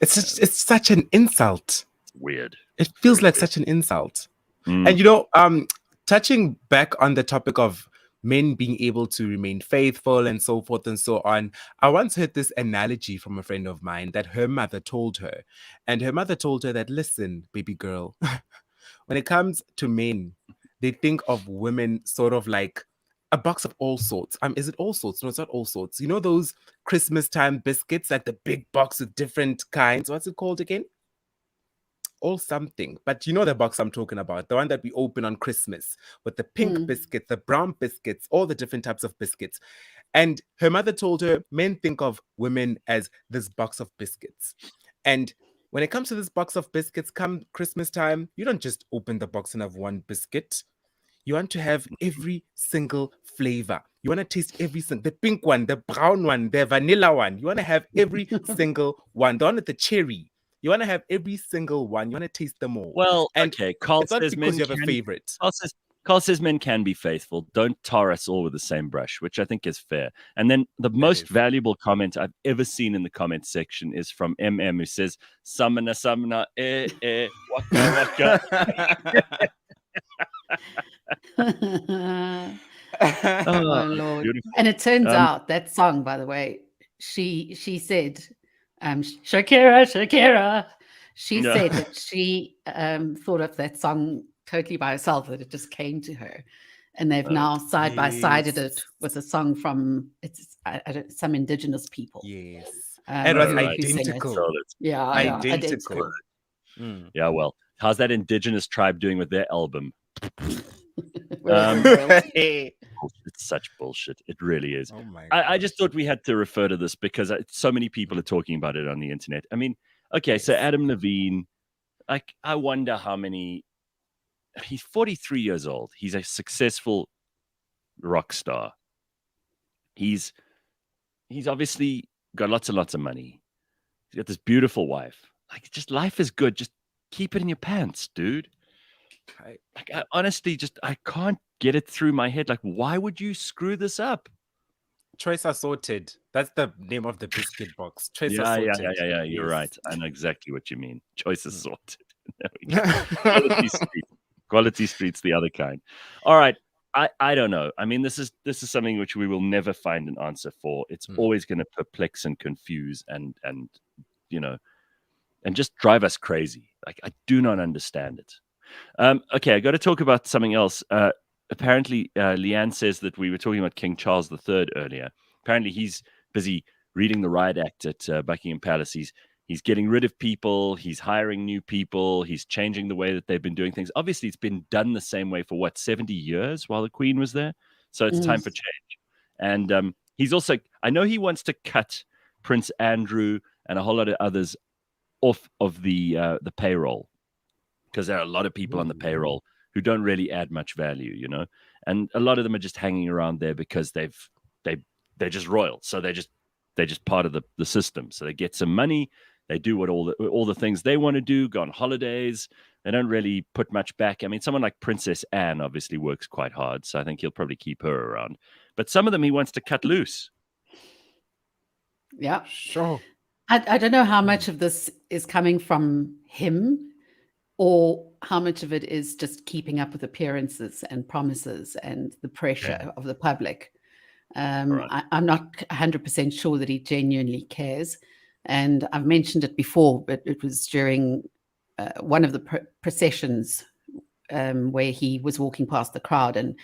It's such an insult. It's weird. It feels like such an insult. And touching back on the topic of men being able to remain faithful and so forth and so on, I once heard this analogy from a friend of mine that her mother told her. And her mother told her that, listen, baby girl, when it comes to men, they think of women sort of like a box of all sorts. Is it all sorts? No, it's not all sorts. You know those Christmas time biscuits, like the big box with different kinds? What's it called again? All something. But you know the box I'm talking about, the one that we open on Christmas with the pink biscuits, the brown biscuits, all the different types of biscuits. And her mother told her, men think of women as this box of biscuits. And when it comes to this box of biscuits, come Christmas time, you don't just open the box and have one biscuit. You want to have every single flavor. You want to taste every single, the pink one, the brown one, the vanilla one. You want to have every single one. The one with the cherry. You want to have every single one. You want to taste them all. Well, and okay. Carl it's not says because men you have a favorite. Carl says men can be faithful. Don't tar us all with the same brush, which I think is fair. And then the most valuable comment I've ever seen in the comment section is from MM, who says, "Samana, waka, waka." Oh Lord. Beautiful. And it turns out that song, by the way, she said, Shakira, She said that she thought of that song totally by herself, that it just came to her. And they've now side by sided it with a song from some indigenous people. Yes. It was who identical. sing it. Yeah, identical. Yeah, well, how's that indigenous tribe doing with their album? It's such bullshit. It really is. Oh my I just thought we had to refer to this because so many people are talking about it on the internet. I mean, okay, so Adam Levine, like, I wonder how many. He's 43 years old. He's a successful rock star. He's obviously got lots and lots of money. He's got this beautiful wife. Like, just life is good. Just keep it in your pants, dude. I honestly I can't get it through my head. Like, why would you screw this up? Choice assorted. That's the name of the biscuit box. Choice Yeah. You're right. I know exactly what you mean. Choice assorted. Quality streets, the other kind. All right. I don't know. I mean, this is something which we will never find an answer for. It's always going to perplex and confuse and just drive us crazy. Like, I do not understand it. Okay, I got to talk about something else. Apparently, Leigh-Ann says that we were talking about King Charles III earlier. Apparently, he's busy reading the Riot Act at Buckingham Palace. He's getting rid of people. He's hiring new people. He's changing the way that they've been doing things. Obviously, it's been done the same way for 70 years while the Queen was there. So it's time for change. And he's also, I know he wants to cut Prince Andrew and a whole lot of others off of the payroll, because there are a lot of people on the payroll who don't really add much value, and a lot of them are just hanging around there because they're just royal. So they're just part of the system. So they get some money. They do what all the things they want to do, go on holidays. They don't really put much back. I mean, someone like Princess Anne obviously works quite hard, so I think he'll probably keep her around. But some of them he wants to cut loose. Yeah, sure. I don't know how much of this is coming from him or how much of it is just keeping up with appearances and promises and the pressure of the public. I'm not 100% sure that he genuinely cares. And I've mentioned it before, but it was during one of the processions where he was walking past the crowd and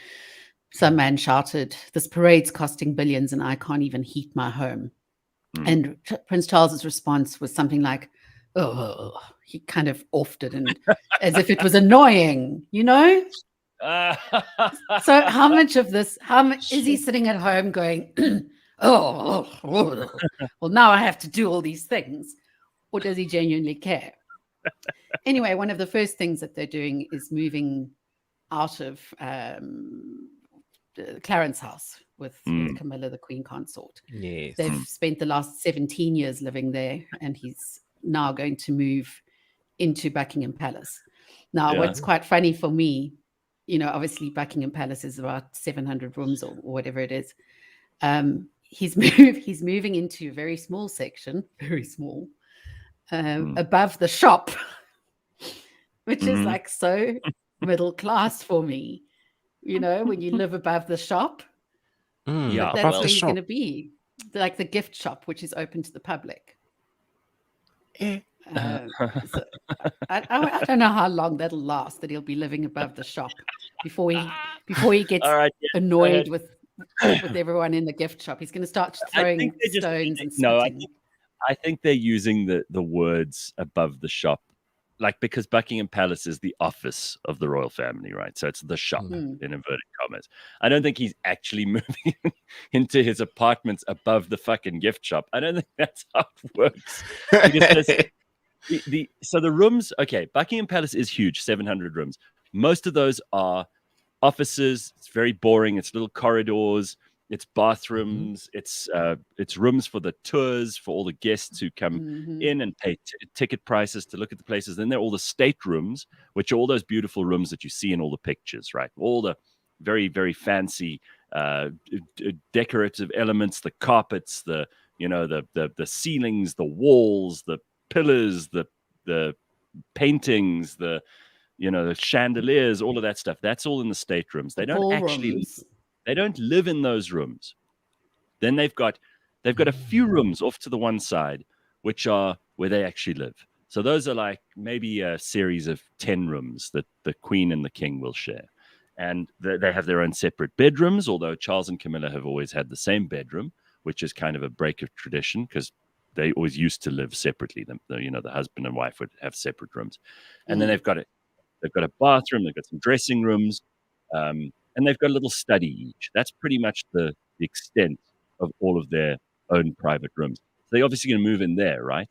some man shouted, "This parade's costing billions and I can't even heat my home." And Prince Charles's response was something like, "Oh," he kind of offed it, and as if it was annoying, So how much of this? How much is he sitting at home going, well, now I have to do all these things, or does he genuinely care? Anyway, one of the first things that they're doing is moving out of Clarence House with Camilla, the Queen Consort. Yes. They've spent the last 17 years living there, and he's now going to move into Buckingham Palace. Now, what's quite funny for me, obviously Buckingham Palace is about 700 rooms or whatever it is. He's moving into a very small section, very small, above the shop, which is like so middle class for me. When you live above the shop, that's where he's going to be, like the gift shop, which is open to the public. So I don't know how long that'll last, that he'll be living above the shop before he gets annoyed with everyone in the gift shop. He's going to start throwing stones and spitting. I think they're using the words above the shop, like, because Buckingham Palace is the office of the royal family, right? So it's the shop in inverted commas. I don't think he's actually moving into his apartments above the fucking gift shop. I don't think that's how it works. So the rooms, Buckingham Palace is huge, 700 rooms. Most of those are offices. It's very boring. It's little corridors. It's bathrooms. It's rooms for the tours, for all the guests who come in and pay ticket prices to look at the places. Then there are all the state rooms, which are all those beautiful rooms that you see in all the pictures, right? All the very, very fancy decorative elements, the carpets, the ceilings, the walls, the pillars, the paintings, the chandeliers, all of that stuff. That's all in the staterooms. They don't actually. They don't live in those rooms. Then they've got a few rooms off to the one side, which are where they actually live. So those are like maybe a series of 10 rooms that the Queen and the King will share. And they have their own separate bedrooms, although Charles and Camilla have always had the same bedroom, which is kind of a break of tradition because they always used to live separately. The husband and wife would have separate rooms. And then they've got a bathroom, they've got some dressing rooms, and they've got a little study each. That's pretty much the extent of all of their own private rooms. So they're obviously going to move in there, right?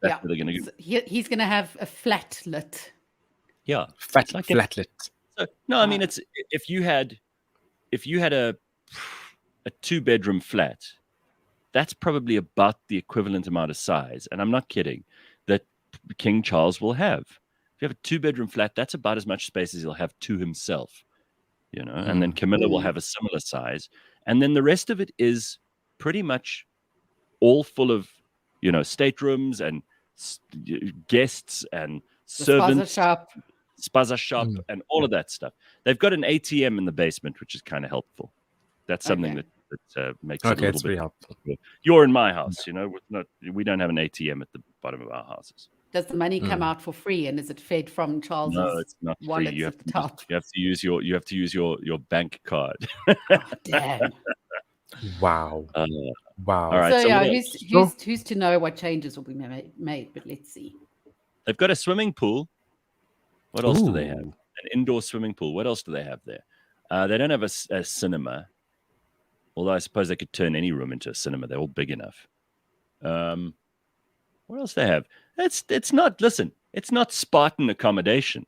That's where they're going to go. He's going to have a flat lit. Yeah. Flatlet. I mean, it's if you had a 2-bedroom flat, that's probably about the equivalent amount of size, and I'm not kidding, that King Charles will have. If you have a 2-bedroom flat, that's about as much space as he'll have to himself, and then Camilla will have a similar size, and then the rest of it is pretty much all full of, staterooms and guests and servants. Spaza shop and all of that stuff. They've got an ATM in the basement, which is kind of helpful. That's something that makes it a little bit helpful. You're in my house, we don't have an ATM at the bottom of our houses. Does the money come out for free, and is it fed from Charles's No, it's not free. You have at the top? You have to use your bank card. Oh, damn. Wow. Wow. All right. So who's to know what changes will be made? But let's see. They've got a swimming pool. What else do they have? An indoor swimming pool. What else do they have there? They don't have a cinema, although I suppose they could turn any room into a cinema. They're all big enough. What else do they have? It's not Spartan accommodation,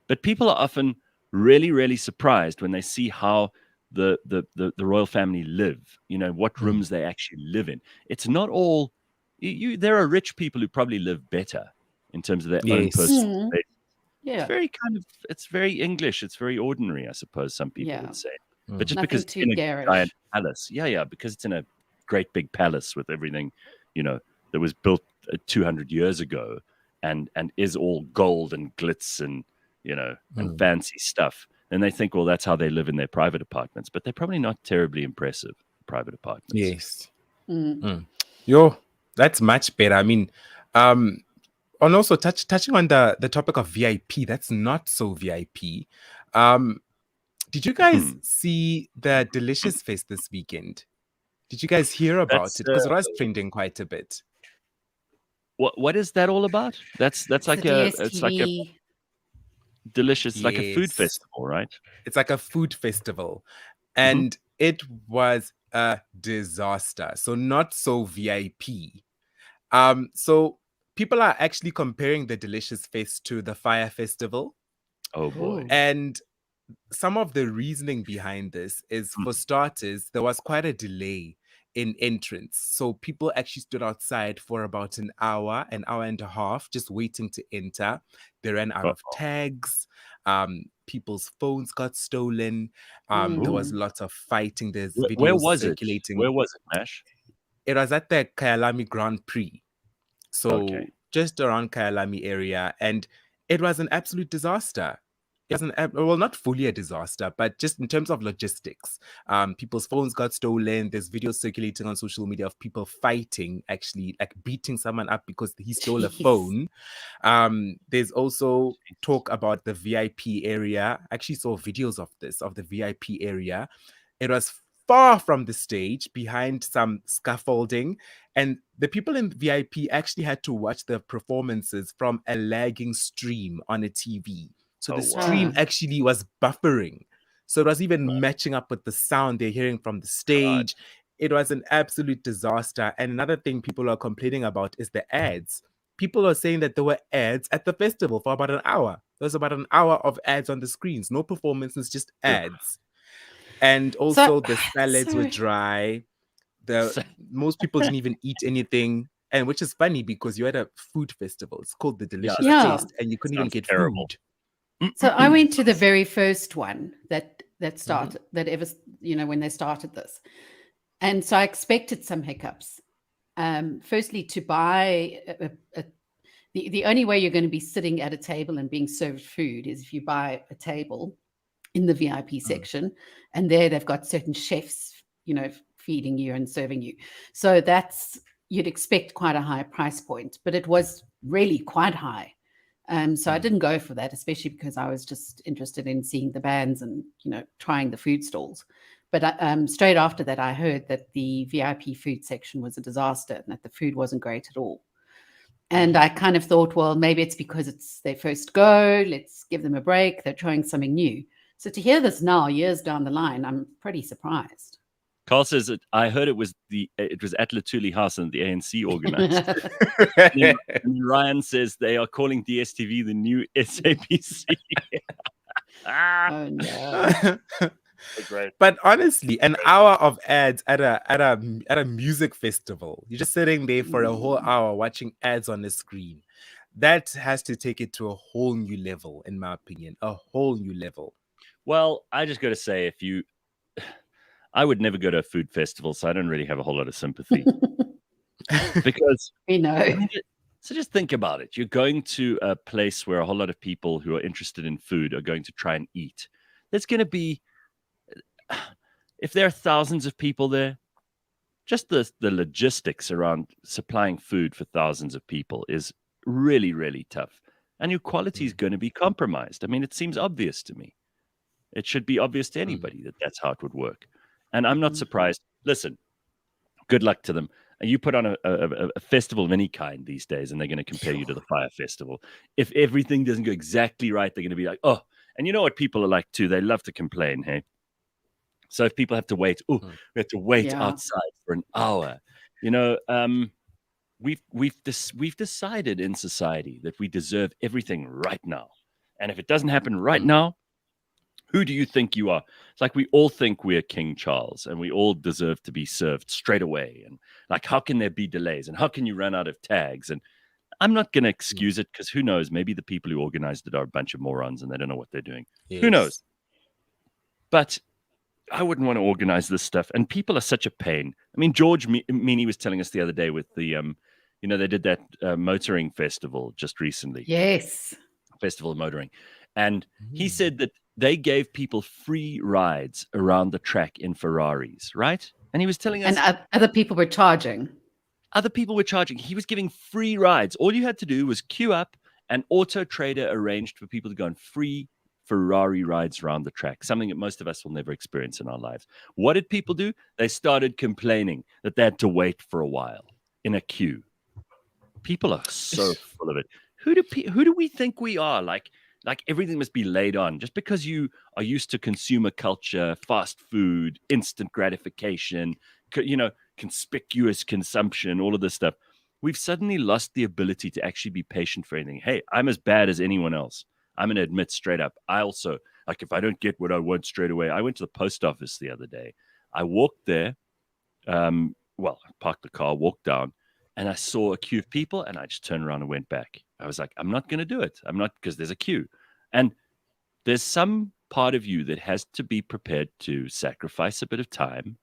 but people are often really, really surprised when they see how the royal family live. What rooms they actually live in. It's not all. There are rich people who probably live better in terms of their own personal space. Yeah. It's very English. It's very ordinary, I suppose some people would say. But just Nothing because it's in a giant palace. Yeah, because it's in a great big palace with everything, that was built 200 years ago and is all gold and glitz and, and fancy stuff. And they think, well, that's how they live in their private apartments. But they're probably not terribly impressive private apartments. Yes. That's much better. I mean, and also touching on the topic of VIP, that's not so VIP. Did you guys see the Delicious Fest this weekend? Did you guys hear about it? Because it was trending quite a bit. What is that all about? It's like a delicious, like a food festival, right? It's like a food festival, and it was a disaster. So not so VIP. So people are actually comparing the Delicious Fest to the Fire Festival. Oh boy! And some of the reasoning behind this is, for starters, there was quite a delay in entrance. So people actually stood outside for about an hour and a half, just waiting to enter. They ran out of tags. People's phones got stolen. There was lots of fighting. There's videos circulating. Where was it, Mash? It was at the Kyalami Grand Prix. So just around Kyalami area. And it was an absolute disaster. It was not fully a disaster, but just in terms of logistics, people's phones got stolen. There's videos circulating on social media of people fighting, actually, like beating someone up because he stole a phone. There's also talk about the VIP area. I actually saw videos of the VIP area. It was far from the stage, behind some scaffolding, and the people in VIP actually had to watch the performances from a lagging stream on a TV. So the stream actually was buffering. So it was even matching up with the sound they're hearing from the stage. It was an absolute disaster. And another thing people are complaining about is the ads. People are saying that there were ads at the festival for about an hour. There was about an hour of ads on the screens. No performances, just ads. And also the salads were dry. Most people didn't even eat anything. And which is funny because you're at a food festival. It's called the Delicious Taste. And you couldn't even get food. So I went to the very first one that started, that ever, when they started this. And so I expected some hiccups. Firstly, to buy the only way you're going to be sitting at a table and being served food is if you buy a table in the VIP section, and there they've got certain chefs, feeding you and serving you. So you'd expect quite a high price point, but it was really quite high. So I didn't go for that, especially because I was just interested in seeing the bands and, trying the food stalls. But straight after that, I heard that the VIP food section was a disaster and that the food wasn't great at all. And I kind of thought, well, maybe it's because it's their first go. Let's give them a break. They're trying something new. So to hear this now, years down the line, I'm pretty surprised. Carl says that I heard it was at Latuli House and the ANC organized. and Ryan says they are calling DSTV the new SABC. Oh no. Great. But honestly, an hour of ads at a music festival, you're just sitting there for a whole hour watching ads on the screen. That has to take it to a whole new level, in my opinion. A whole new level. Well, I just got to say, I would never go to a food festival, so I don't really have a whole lot of sympathy. Because we know. So just think about it. You're going to a place where a whole lot of people who are interested in food are going to try and eat. There's going to be, if there are thousands of people there, just the logistics around supplying food for thousands of people is really, really tough. And your quality is going to be compromised. I mean, it seems obvious to me. It should be obvious to anybody that that's how it would work. And I'm not surprised. Listen, good luck to them. You put on a festival of any kind these days, and they're going to compare you to the Fire Festival. If everything doesn't go exactly right, they're going to be like, oh, and you know what people are like too? They love to complain, hey? So if people have to wait, we have to wait outside for an hour. We've decided in society that we deserve everything right now. And if it doesn't happen right now, who do you think you are? It's like we all think we're King Charles and we all deserve to be served straight away. And like, how can there be delays? And how can you run out of tags? And I'm not going to excuse it because who knows? Maybe the people who organized it are a bunch of morons and they don't know what they're doing. Yes. Who knows? But I wouldn't want to organize this stuff. And people are such a pain. I mean, George Meany was telling us the other day with the, they did that motoring festival just recently. Yes. Festival of Motoring. And he said that they gave people free rides around the track in Ferraris, right? And he was telling us... And other people were charging. Other people were charging. He was giving free rides. All you had to do was queue up, and Auto Trader arranged for people to go on free Ferrari rides around the track, something that most of us will never experience in our lives. What did people do? They started complaining that they had to wait for a while in a queue. People are so full of it. Who do we think we are? Like everything must be laid on just because you are used to consumer culture, fast food, instant gratification, conspicuous consumption, all of this stuff. We've suddenly lost the ability to actually be patient for anything. Hey, I'm as bad as anyone else. I'm going to admit straight up. I also, if I don't get what I want straight away, I went to the post office the other day. I walked there. I parked the car, walked down, and I saw a queue of people, and I just turned around and went back. I was like, I'm not going to do it. I'm not, because there's a queue. And there's some part of you that has to be prepared to sacrifice a bit of time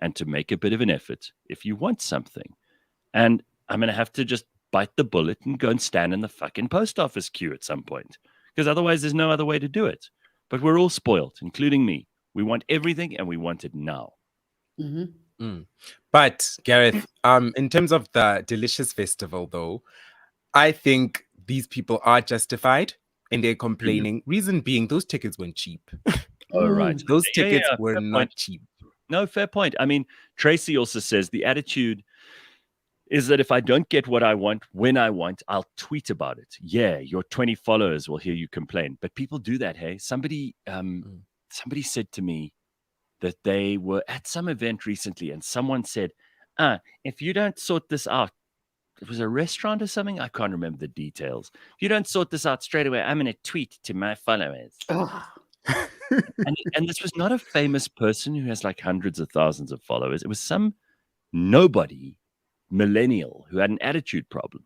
and to make a bit of an effort if you want something. And I'm going to have to just bite the bullet and go and stand in the fucking post office queue at some point, because otherwise there's no other way to do it. But we're all spoiled, including me. We want everything and we want it now. But Gareth, in terms of the Delicious Festival, though, I think these people are justified in their complaining. Reason being, those tickets weren't cheap. Oh, right. Those tickets were not cheap. No, fair point. I mean, Tracy also says the attitude is that if I don't get what I want when I want, I'll tweet about it. Yeah, your 20 followers will hear you complain. But people do that, hey? Somebody said to me that they were at some event recently and someone said, if you don't sort this out, it was a restaurant or something. I can't remember the details. If you don't sort this out straight away, I'm going to tweet to my followers. And this was not a famous person who has like hundreds of thousands of followers. It was some nobody millennial who had an attitude problem.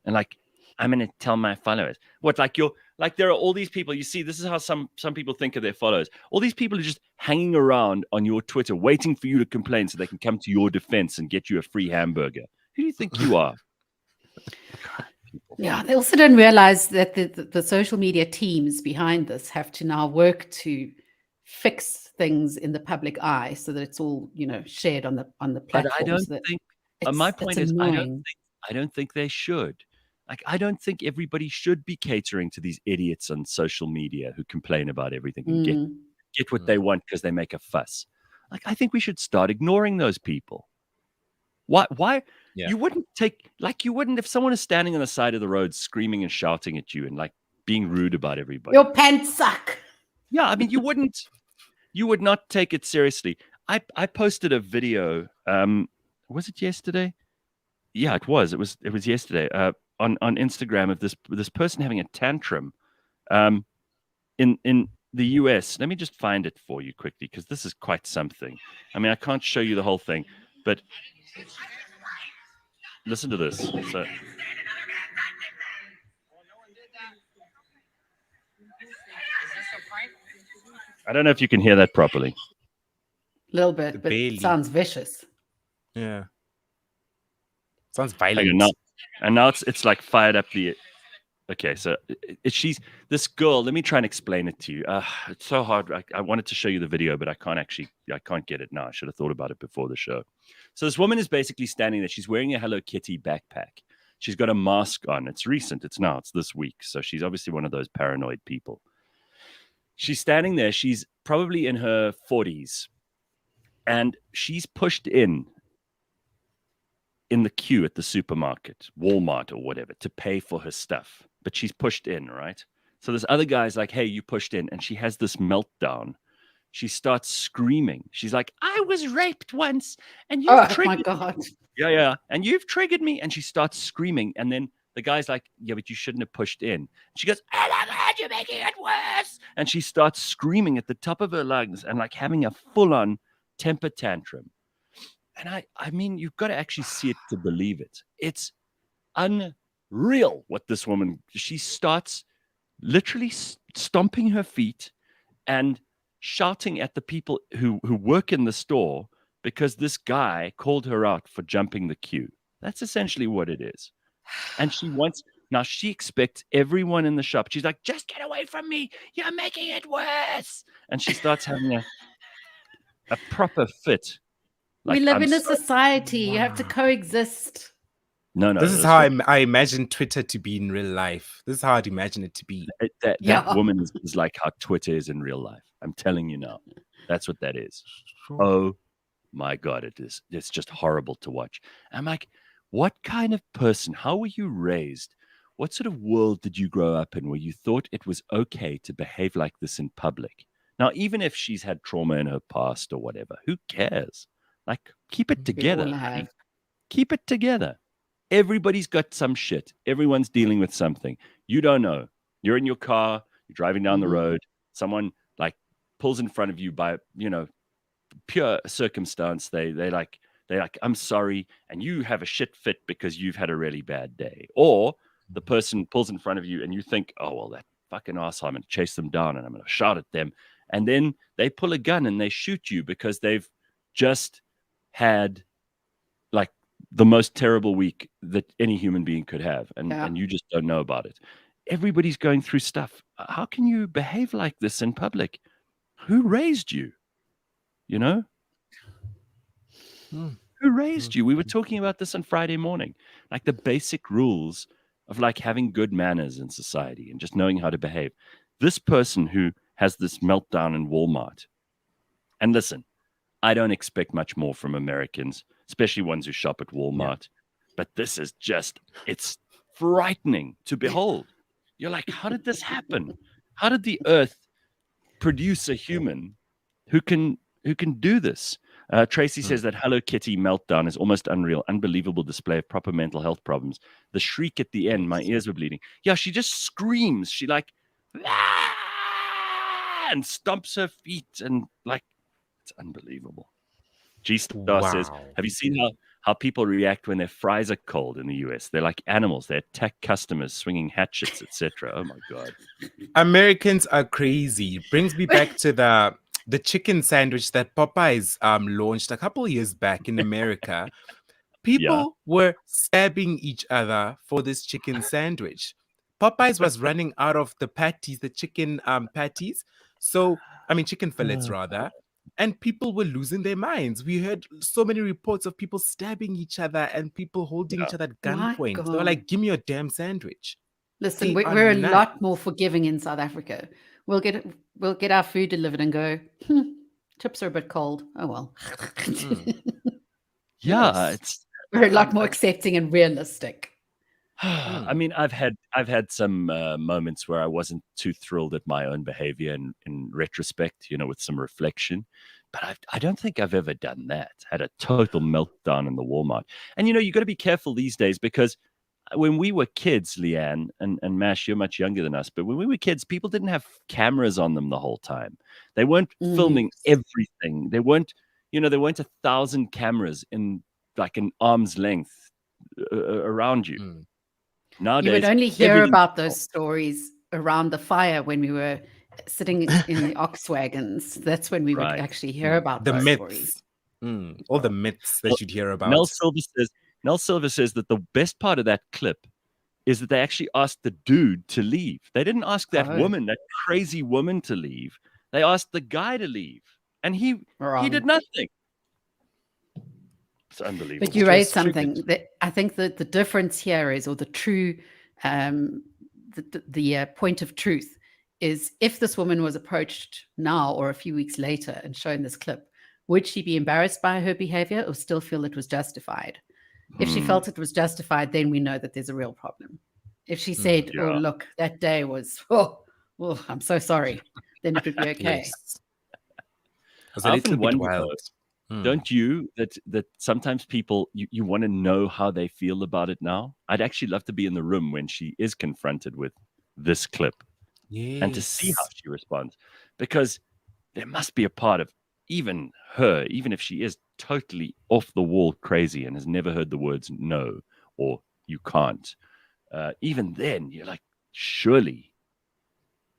And like, I'm going to tell my followers. What, there are all these people, you see, this is how some people think of their followers. All these people are just hanging around on your Twitter, waiting for you to complain so they can come to your defense and get you a free hamburger. Who do you think you are? Yeah, they also don't realize that the social media teams behind this have to now work to fix things in the public eye so that it's all, shared on the platform. But I don't think. My point is, I don't think they should. Like, I don't think everybody should be catering to these idiots on social media who complain about everything and get what they want because they make a fuss. Like, I think we should start ignoring those people. Why? Yeah. You wouldn't if someone is standing on the side of the road screaming and shouting at you and like being rude about everybody. Your pants suck. Yeah, I mean, you would not take it seriously. I posted a video. Was it yesterday? Yeah, it was. It was yesterday. On Instagram of this person having a tantrum, in the US. Let me just find it for you quickly because this is quite something. I mean, I can't show you the whole thing, but listen to this. So. I don't know if you can hear that properly. A little bit, but it sounds vicious. Yeah. Sounds violent. And now it's like fired up the... Okay, so she's this girl. Let me try and explain it to you. It's so hard. I wanted to show you the video, but I can't get it now. I should have thought about it before the show. So this woman is basically standing there. She's wearing a Hello Kitty backpack. She's got a mask on. It's recent. It's this week. So she's obviously one of those paranoid people. She's standing there. She's probably in her 40s. And she's pushed in the queue at the supermarket, Walmart or whatever, to pay for her stuff. But she's pushed in, right? So this other guy's like, hey, you pushed in. And she has this meltdown. She starts screaming. She's like, I was raped once. And you've triggered my God. Yeah. And you've triggered me. And she starts screaming. And then the guy's like, yeah, but you shouldn't have pushed in. And she goes, oh my God, you're making it worse. And she starts screaming at the top of her lungs and like having a full-on temper tantrum. And I mean, you've got to actually see it to believe it. It's unreal what this woman, she starts literally stomping her feet and shouting at the people who work in the store because this guy called her out for jumping the queue. That's essentially what it is. And she expects everyone in the shop. She's like, just get away from me. You're making it worse. And she starts having a proper fit. Like, we live in a society. You have to coexist. No. This is how I imagine Twitter to be in real life. This is how I'd imagine it to be. That woman is like how Twitter is in real life. I'm telling you now. That's what that is. Oh my God, it is. It's just horrible to watch. I'm like, what kind of person, how were you raised? What sort of world did you grow up in where you thought it was okay to behave like this in public? Now, even if she's had trauma in her past or whatever, who cares? Like, keep it together. Keep it together. Everybody's got some shit. Everyone's dealing with something. You don't know. You're in your car. You're driving down the road. Someone like pulls in front of you by, pure circumstance. They like, I'm sorry. And you have a shit fit because you've had a really bad day. Or the person pulls in front of you and you think, oh, well, that fucking asshole, I'm going to chase them down and I'm going to shout at them. And then they pull a gun and they shoot you because they've just had like the most terrible week that any human being could have. And you just don't know about it. Everybody's going through stuff. How can you behave like this in public? Who raised you? Who raised you? We were talking about this on Friday morning, like the basic rules of like having good manners in society and just knowing how to behave. This person who has this meltdown in Walmart. And listen, I don't expect much more from Americans, especially ones who shop at Walmart. Yeah. But this is it's frightening to behold. You're like, how did this happen? How did the earth produce a human who can do this? Tracy says that Hello Kitty meltdown is almost unreal, unbelievable display of proper mental health problems. The shriek at the end, my ears were bleeding. Yeah, she just screams. She like, and stomps her feet and like, it's unbelievable. G-Star says, have you seen how people react when their fries are cold in the US? They're like animals. They attack customers swinging hatchets, etc. Oh, my God. Americans are crazy. Brings me back to the chicken sandwich that Popeyes launched a couple of years back in America. People were stabbing each other for this chicken sandwich. Popeyes was running out of the patties, the chicken patties. So, I mean, chicken fillets rather. and people were losing their minds. We heard so many reports of people stabbing each other and people holding each other at My gunpoint. They were God. like, "Give me your damn sandwich." Listen, They we're are a nuts. lot more forgiving in South Africa. We'll get our food delivered and go, chips are a bit cold. Oh well. Yeah, Yes. it's. We're a lot more accepting and realistic. I mean, I've had some moments where I wasn't too thrilled at my own behavior in retrospect, with some reflection. But I don't think I've ever done that. Had a total meltdown in the Walmart. And you got to be careful these days, because when we were kids, Leigh-Ann and Mash, you're much younger than us, but when we were kids, people didn't have cameras on them the whole time. They weren't filming everything. They weren't, there weren't 1,000 cameras in like an arm's length around you. Nowadays, You would only hear everything's about those stories around the fire when we were sitting in the ox wagons. That's when we would Right. actually hear about The those myths. stories. All the myths that you'd hear about. Nell Silver says that the best part of that clip is that they actually asked the dude to leave. They didn't ask that woman, that crazy woman, to leave. They asked the guy to leave, and he did nothing. It's unbelievable. But you raised something that I think that the difference here is, or the true, the point of truth is, if this woman was approached now or a few weeks later and shown this clip, would she be embarrassed by her behavior or still feel it was justified? If she felt it was justified, then we know that there's a real problem. If she said, "Oh, look, that day was, I'm so sorry," then it would be okay. Yes. I often wonder, don't you, that sometimes people, you want to know how they feel about it now? I'd actually love to be in the room when she is confronted with this clip and to see how she responds, because there must be a part of even her, even if she is totally off the wall crazy and has never heard the words no or you can't, even then you're like, surely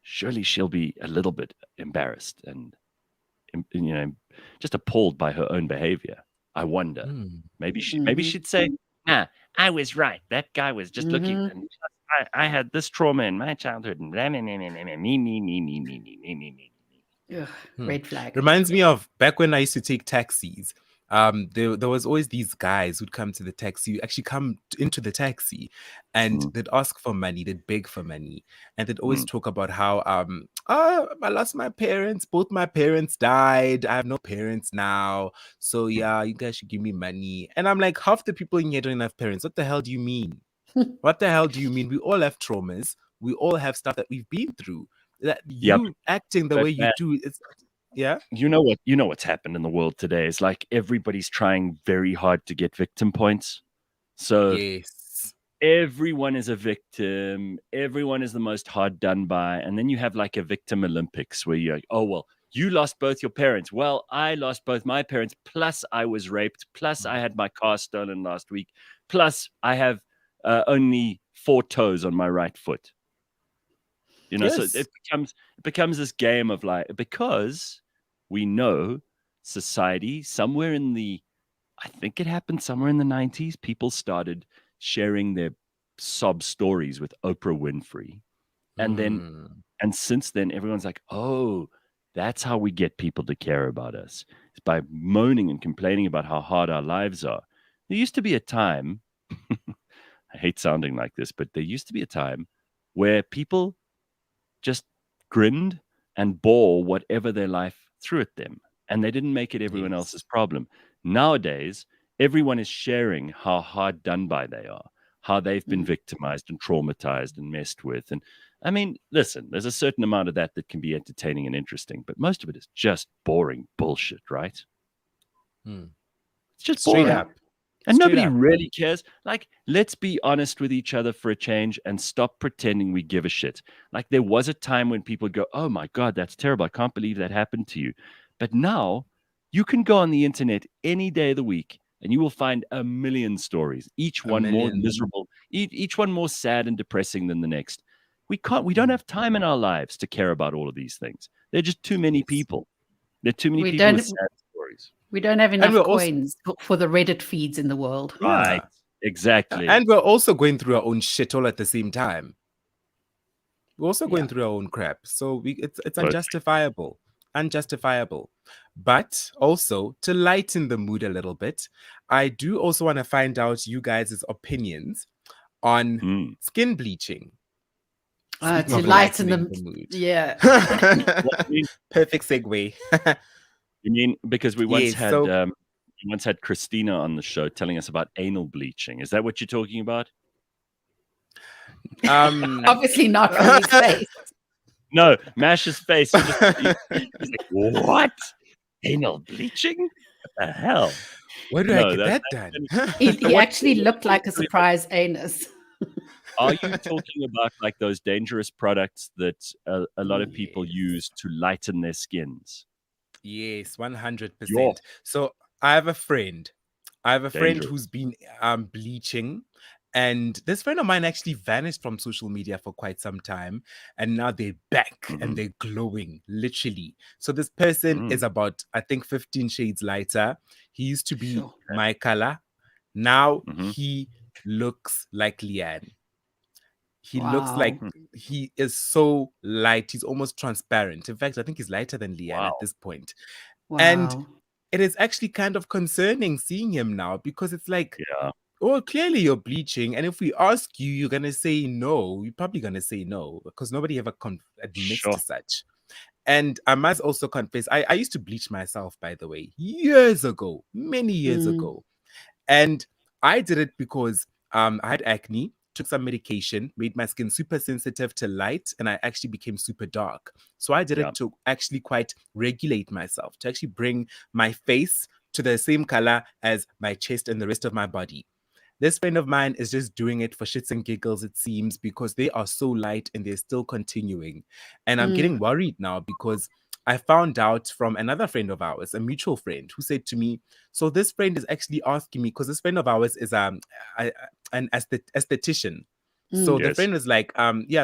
she'll be a little bit embarrassed and just appalled by her own behavior. I wonder. Maybe she'd say, "Nah, I was right. That guy was just looking. And I had this trauma in my childhood, and me." Red flag. Reminds me of back when I used to take taxis. There was always these guys who'd come to the taxi, who actually come into the taxi, and they'd ask for money, they'd beg for money, and they'd always talk about how I lost my parents, both my parents died, I have no parents now, so yeah, you guys should give me money. And I'm like, half the people in here don't have parents. What the hell do you mean? What the hell do you mean? We all have traumas, we all have stuff that we've been through. That you acting the way you do, it's You know what's happened in the world today is, like, everybody's trying very hard to get victim points. So everyone is a victim, everyone is the most hard done by, and then you have like a victim Olympics where you're like, oh well, you lost both your parents, well, I lost both my parents, plus I was raped, plus I had my car stolen last week, plus I have only 4 toes on my right foot. So it becomes this game of, like, because we know society somewhere in I think it happened somewhere in the 90s, people started sharing their sob stories with Oprah Winfrey. And since then, everyone's like, oh, that's how we get people to care about us. It's by moaning and complaining about how hard our lives are. There used to be a time, I hate sounding like this, but there used to be a time where people just grinned and bore whatever their life threw at them, and they didn't make it everyone else's problem. Nowadays, everyone is sharing how hard done by they are, how they've been victimized and traumatized and messed with. And I mean, listen, there's a certain amount of that can be entertaining and interesting, but most of it is just boring bullshit, right? It's just straight boring. up. And nobody really cares. Like, let's be honest with each other for a change and stop pretending we give a shit. Like, there was a time when people would go, oh my God, that's terrible. I can't believe that happened to you. But now you can go on the internet any day of the week and you will find a million stories, each one more miserable, each one more sad and depressing than the next. We don't have time in our lives to care about all of these things. There are just too many people. There are too many people with sad stories. We don't have enough coins for the Reddit feeds in the world. Right, exactly. And we're also going through our own shit all at the same time. We're also going through our own crap. So it's unjustifiable. unjustifiable. But also, to lighten the mood a little bit, I do also want to find out you guys' opinions on skin bleaching. Speaking To of lighten lightening the mood. yeah. Perfect segue. You mean because we once Yes, had Christina on the show telling us about anal bleaching. Is that what you're talking about? Obviously not from his face. No, Mash's face. He's like, what? Anal bleaching? What the hell? Where do I get that done? He actually looked like a surprise anus. Are you talking about like those dangerous products that a lot of people use to lighten their skins? Yes, 100%. So I have a friend. Who's been bleaching. And this friend of mine actually vanished from social media for quite some time. And now they're back and they're glowing, literally. So this person is about, I think, 15 shades lighter. He used to be my color. Now he looks like Leigh-Ann. He looks like he is so light. He's almost transparent. In fact, I think he's lighter than Leigh-Ann at this point. Wow. And it is actually kind of concerning seeing him now because it's like, oh, clearly you're bleaching. And if we ask you, you're going to say no. You're probably going to say no because nobody ever admits to such. And I must also confess, I used to bleach myself, by the way, years ago, many years ago. And I did it because I had acne, took some medication, made my skin super sensitive to light, and I actually became super dark. So I did it to actually quite regulate myself, to actually bring my face to the same color as my chest and the rest of my body. This friend of mine is just doing it for shits and giggles, it seems, because they are so light and they're still continuing. And I'm getting worried now because I found out from another friend of ours, a mutual friend, who said to me, so this friend is actually asking me, because this friend of ours is an aesthetician. So the friend was like,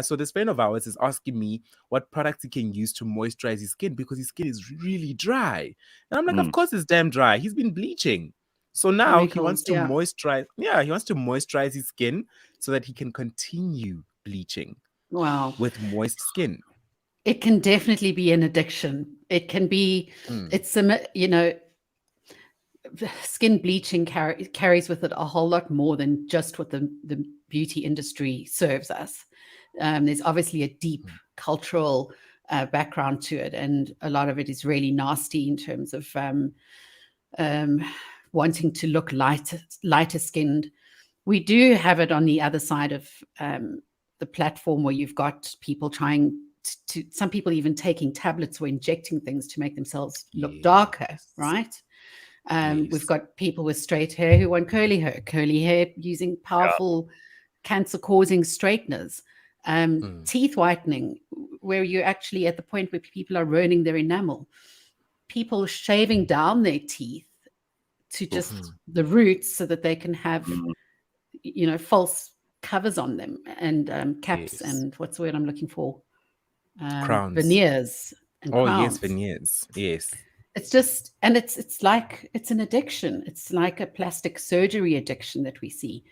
so this friend of ours is asking me what products he can use to moisturize his skin because his skin is really dry. And I'm like, of course it's damn dry. He's been bleaching. So now he wants to moisturize. Yeah, he wants to moisturize his skin so that he can continue bleaching. Wow. With moist skin. It can definitely be an addiction. It can be, skin bleaching carries with it a whole lot more than just what the beauty industry serves us. There's obviously a deep cultural background to it, and a lot of it is really nasty in terms of wanting to look lighter skinned. We do have it on the other side of the platform where you've got people trying to some people even taking tablets or injecting things to make themselves look darker, right? We've got people with straight hair who want curly hair using powerful cancer-causing straighteners, teeth whitening, where you're actually at the point where people are ruining their enamel, people shaving down their teeth to just the roots so that they can have, false covers on them and caps and what's the word I'm looking for? Crowns. Veneers. And crowns. Yes, veneers. Yes. It's just, and it's like, it's an addiction. It's like a plastic surgery addiction that we see.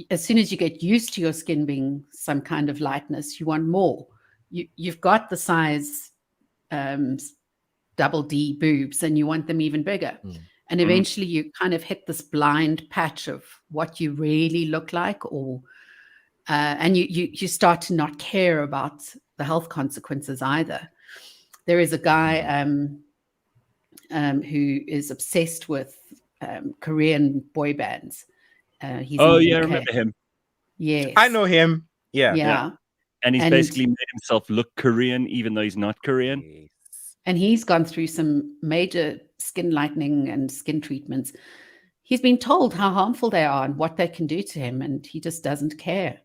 As soon as you get used to your skin being some kind of lightness, you want more. You've got the size double D boobs and you want them even bigger. And eventually you kind of hit this blind patch of what you really look like, and you start to not care about the health consequences either. There is a guy who is obsessed with Korean boy bands. He's I remember him. Yes. I know him. Yeah. And he's basically made himself look Korean, even though he's not Korean. Yes. And he's gone through some major skin lightening and skin treatments. He's been told how harmful they are and what they can do to him, and he just doesn't care.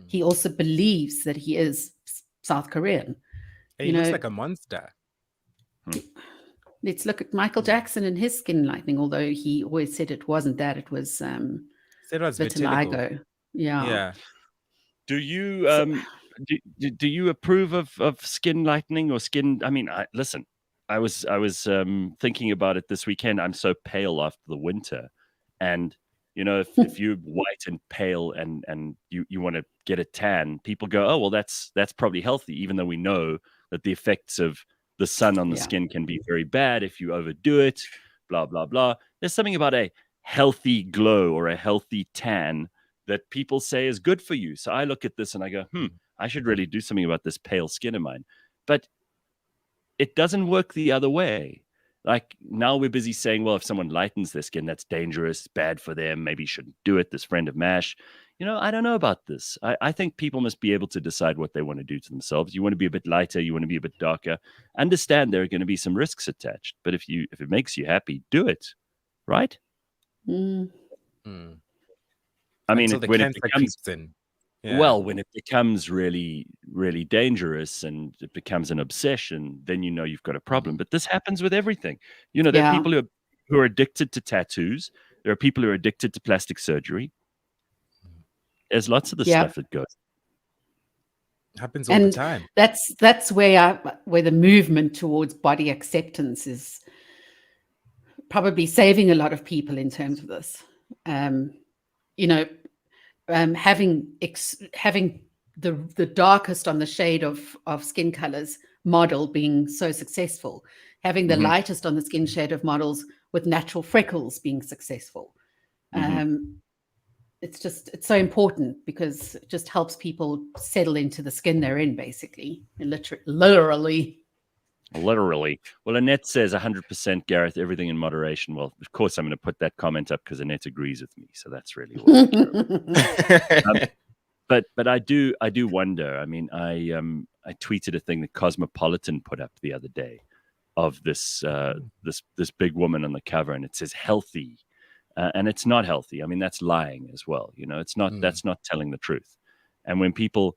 He also believes that he is South Korean. He looks like a monster. Let's look at Michael Jackson and his skin lightening, although he always said it wasn't that. It was vitiligo. Yeah. Do you do you approve of skin lightening or skin? I mean, listen, I was thinking about it this weekend. I'm so pale after the winter, and if you're white and pale and you want to get a tan, people go, oh well, that's probably healthy, even though we know that the effects of the sun on the skin can be very bad if you overdo it, blah, blah, blah. There's something about a healthy glow or a healthy tan that people say is good for you. So I look at this and I go, I should really do something about this pale skin of mine. But it doesn't work the other way. Like now we're busy saying, well, if someone lightens their skin, that's dangerous, bad for them. Maybe you shouldn't do it. This friend of MASH. I don't know about this. I think people must be able to decide what they want to do to themselves. You want to be a bit lighter. You want to be a bit darker. Understand there are going to be some risks attached. But if it makes you happy, do it. Right? Mm. I mean, when it becomes when it becomes really, really dangerous and it becomes an obsession, then you've got a problem. But this happens with everything. There are people who are addicted to tattoos. There are people who are addicted to plastic surgery. There's lots of the stuff that goes. Happens all the time. That's where the movement towards body acceptance is probably saving a lot of people in terms of this. Having the darkest on the shade of skin colors model being so successful, having the lightest on the skin shade of models with natural freckles being successful. It's so important because it just helps people settle into the skin they're in, basically, and literally. Well, Annette says 100%, Gareth, everything in moderation. Well, of course, I'm going to put that comment up because Annette agrees with me. So that's really all I care about. But I do wonder. I mean, I tweeted a thing that Cosmopolitan put up the other day of this big woman on the cover, and it says healthy. And it's not healthy. I mean, that's lying as well. It's not, that's not telling the truth. And when people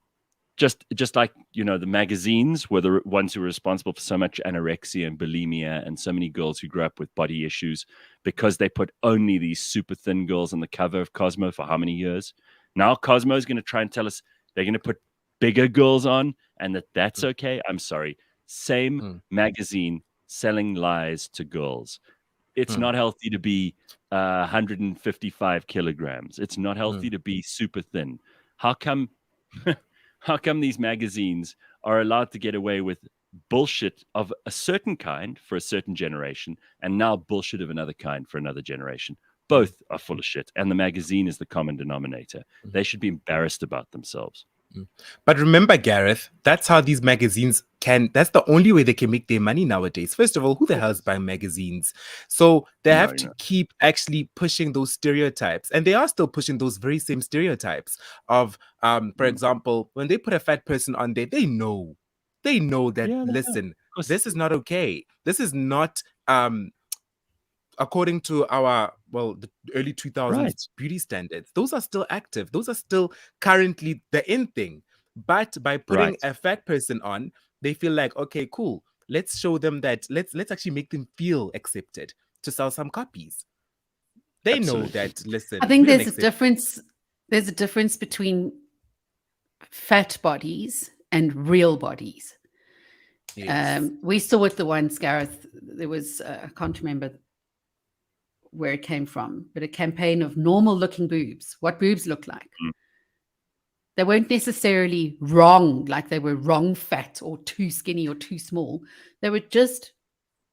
just like, the magazines were the ones who were responsible for so much anorexia and bulimia and so many girls who grew up with body issues because they put only these super thin girls on the cover of Cosmo for how many years? Now Cosmo is going to try and tell us they're going to put bigger girls on and that's okay. I'm sorry. Same magazine selling lies to girls. It's not healthy to be 155 kilograms. It's not healthy to be super thin. How come these magazines are allowed to get away with bullshit of a certain kind for a certain generation and now bullshit of another kind for another generation? Both are full of shit, and the magazine is the common denominator. They should be embarrassed about themselves. But remember, Gareth, that's how these magazines that's the only way they can make their money nowadays. First of all, who the hell is buying magazines? So they have to keep actually pushing those stereotypes. And they are still pushing those very same stereotypes of, for example, when they put a fat person on there, they know that, listen, this is not okay. This is not, according to the early 2000s beauty standards. Those are still active. Those are still currently the in thing. But by putting a fat person on, they feel like, okay, cool. Let's show them that. Let's actually make them feel accepted to sell some copies. They know that. Listen, I think there's a difference. There's a difference between fat bodies and real bodies. Yes. We saw it the once, Gareth. There was I can't remember where it came from, but a campaign of normal looking boobs. What boobs look like. They weren't necessarily wrong, like they were wrong fat or too skinny or too small. They were just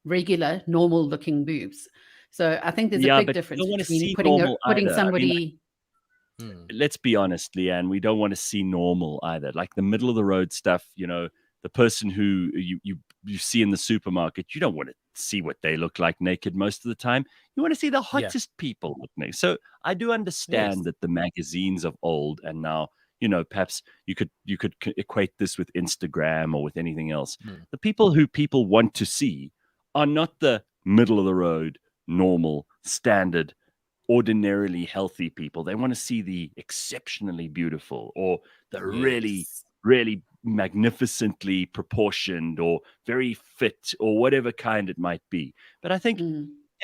regular, normal looking boobs. So I think there's a big difference between putting somebody. Let's be honest, Leigh-Ann, we don't want to see normal either. Like the middle of the road stuff, the person who you see in the supermarket, you don't want to see what they look like naked most of the time. You want to see the hottest people look naked. So I do understand that the magazines of old and now, perhaps you could equate this with Instagram or with anything else. The people who people want to see are not the middle of the road, normal, standard, ordinarily healthy people. They want to see the exceptionally beautiful or the really, really magnificently proportioned or very fit or whatever kind it might be. But I think,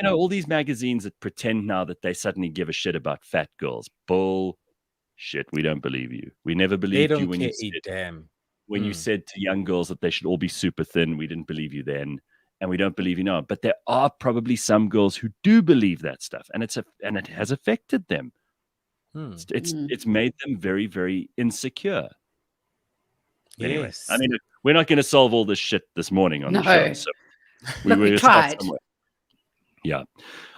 all these magazines that pretend now that they suddenly give a shit about fat girls, bullshit. We don't believe you. We never believed you when you said to young girls that they should all be super thin. We didn't believe you then. And we don't believe you now. But there are probably some girls who do believe that stuff, and it has affected them. It's made them very, very insecure. Anyway, I mean, we're not going to solve all this shit this morning on the show. So Look, we will start tried. somewhere. Yeah.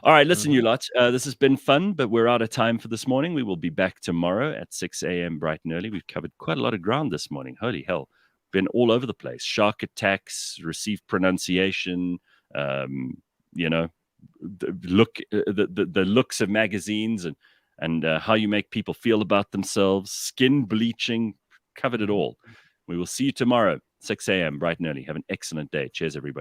All right. Listen, you lot. This has been fun, but we're out of time for this morning. We will be back tomorrow at 6 a.m. bright and early. We've covered quite a lot of ground this morning. Holy hell. Been all over the place. Shark attacks, received pronunciation, you know, the looks of magazines and how you make people feel about themselves, skin bleaching, covered it all. We will see you tomorrow, 6 a.m. bright and early. Have an excellent day. Cheers, everybody.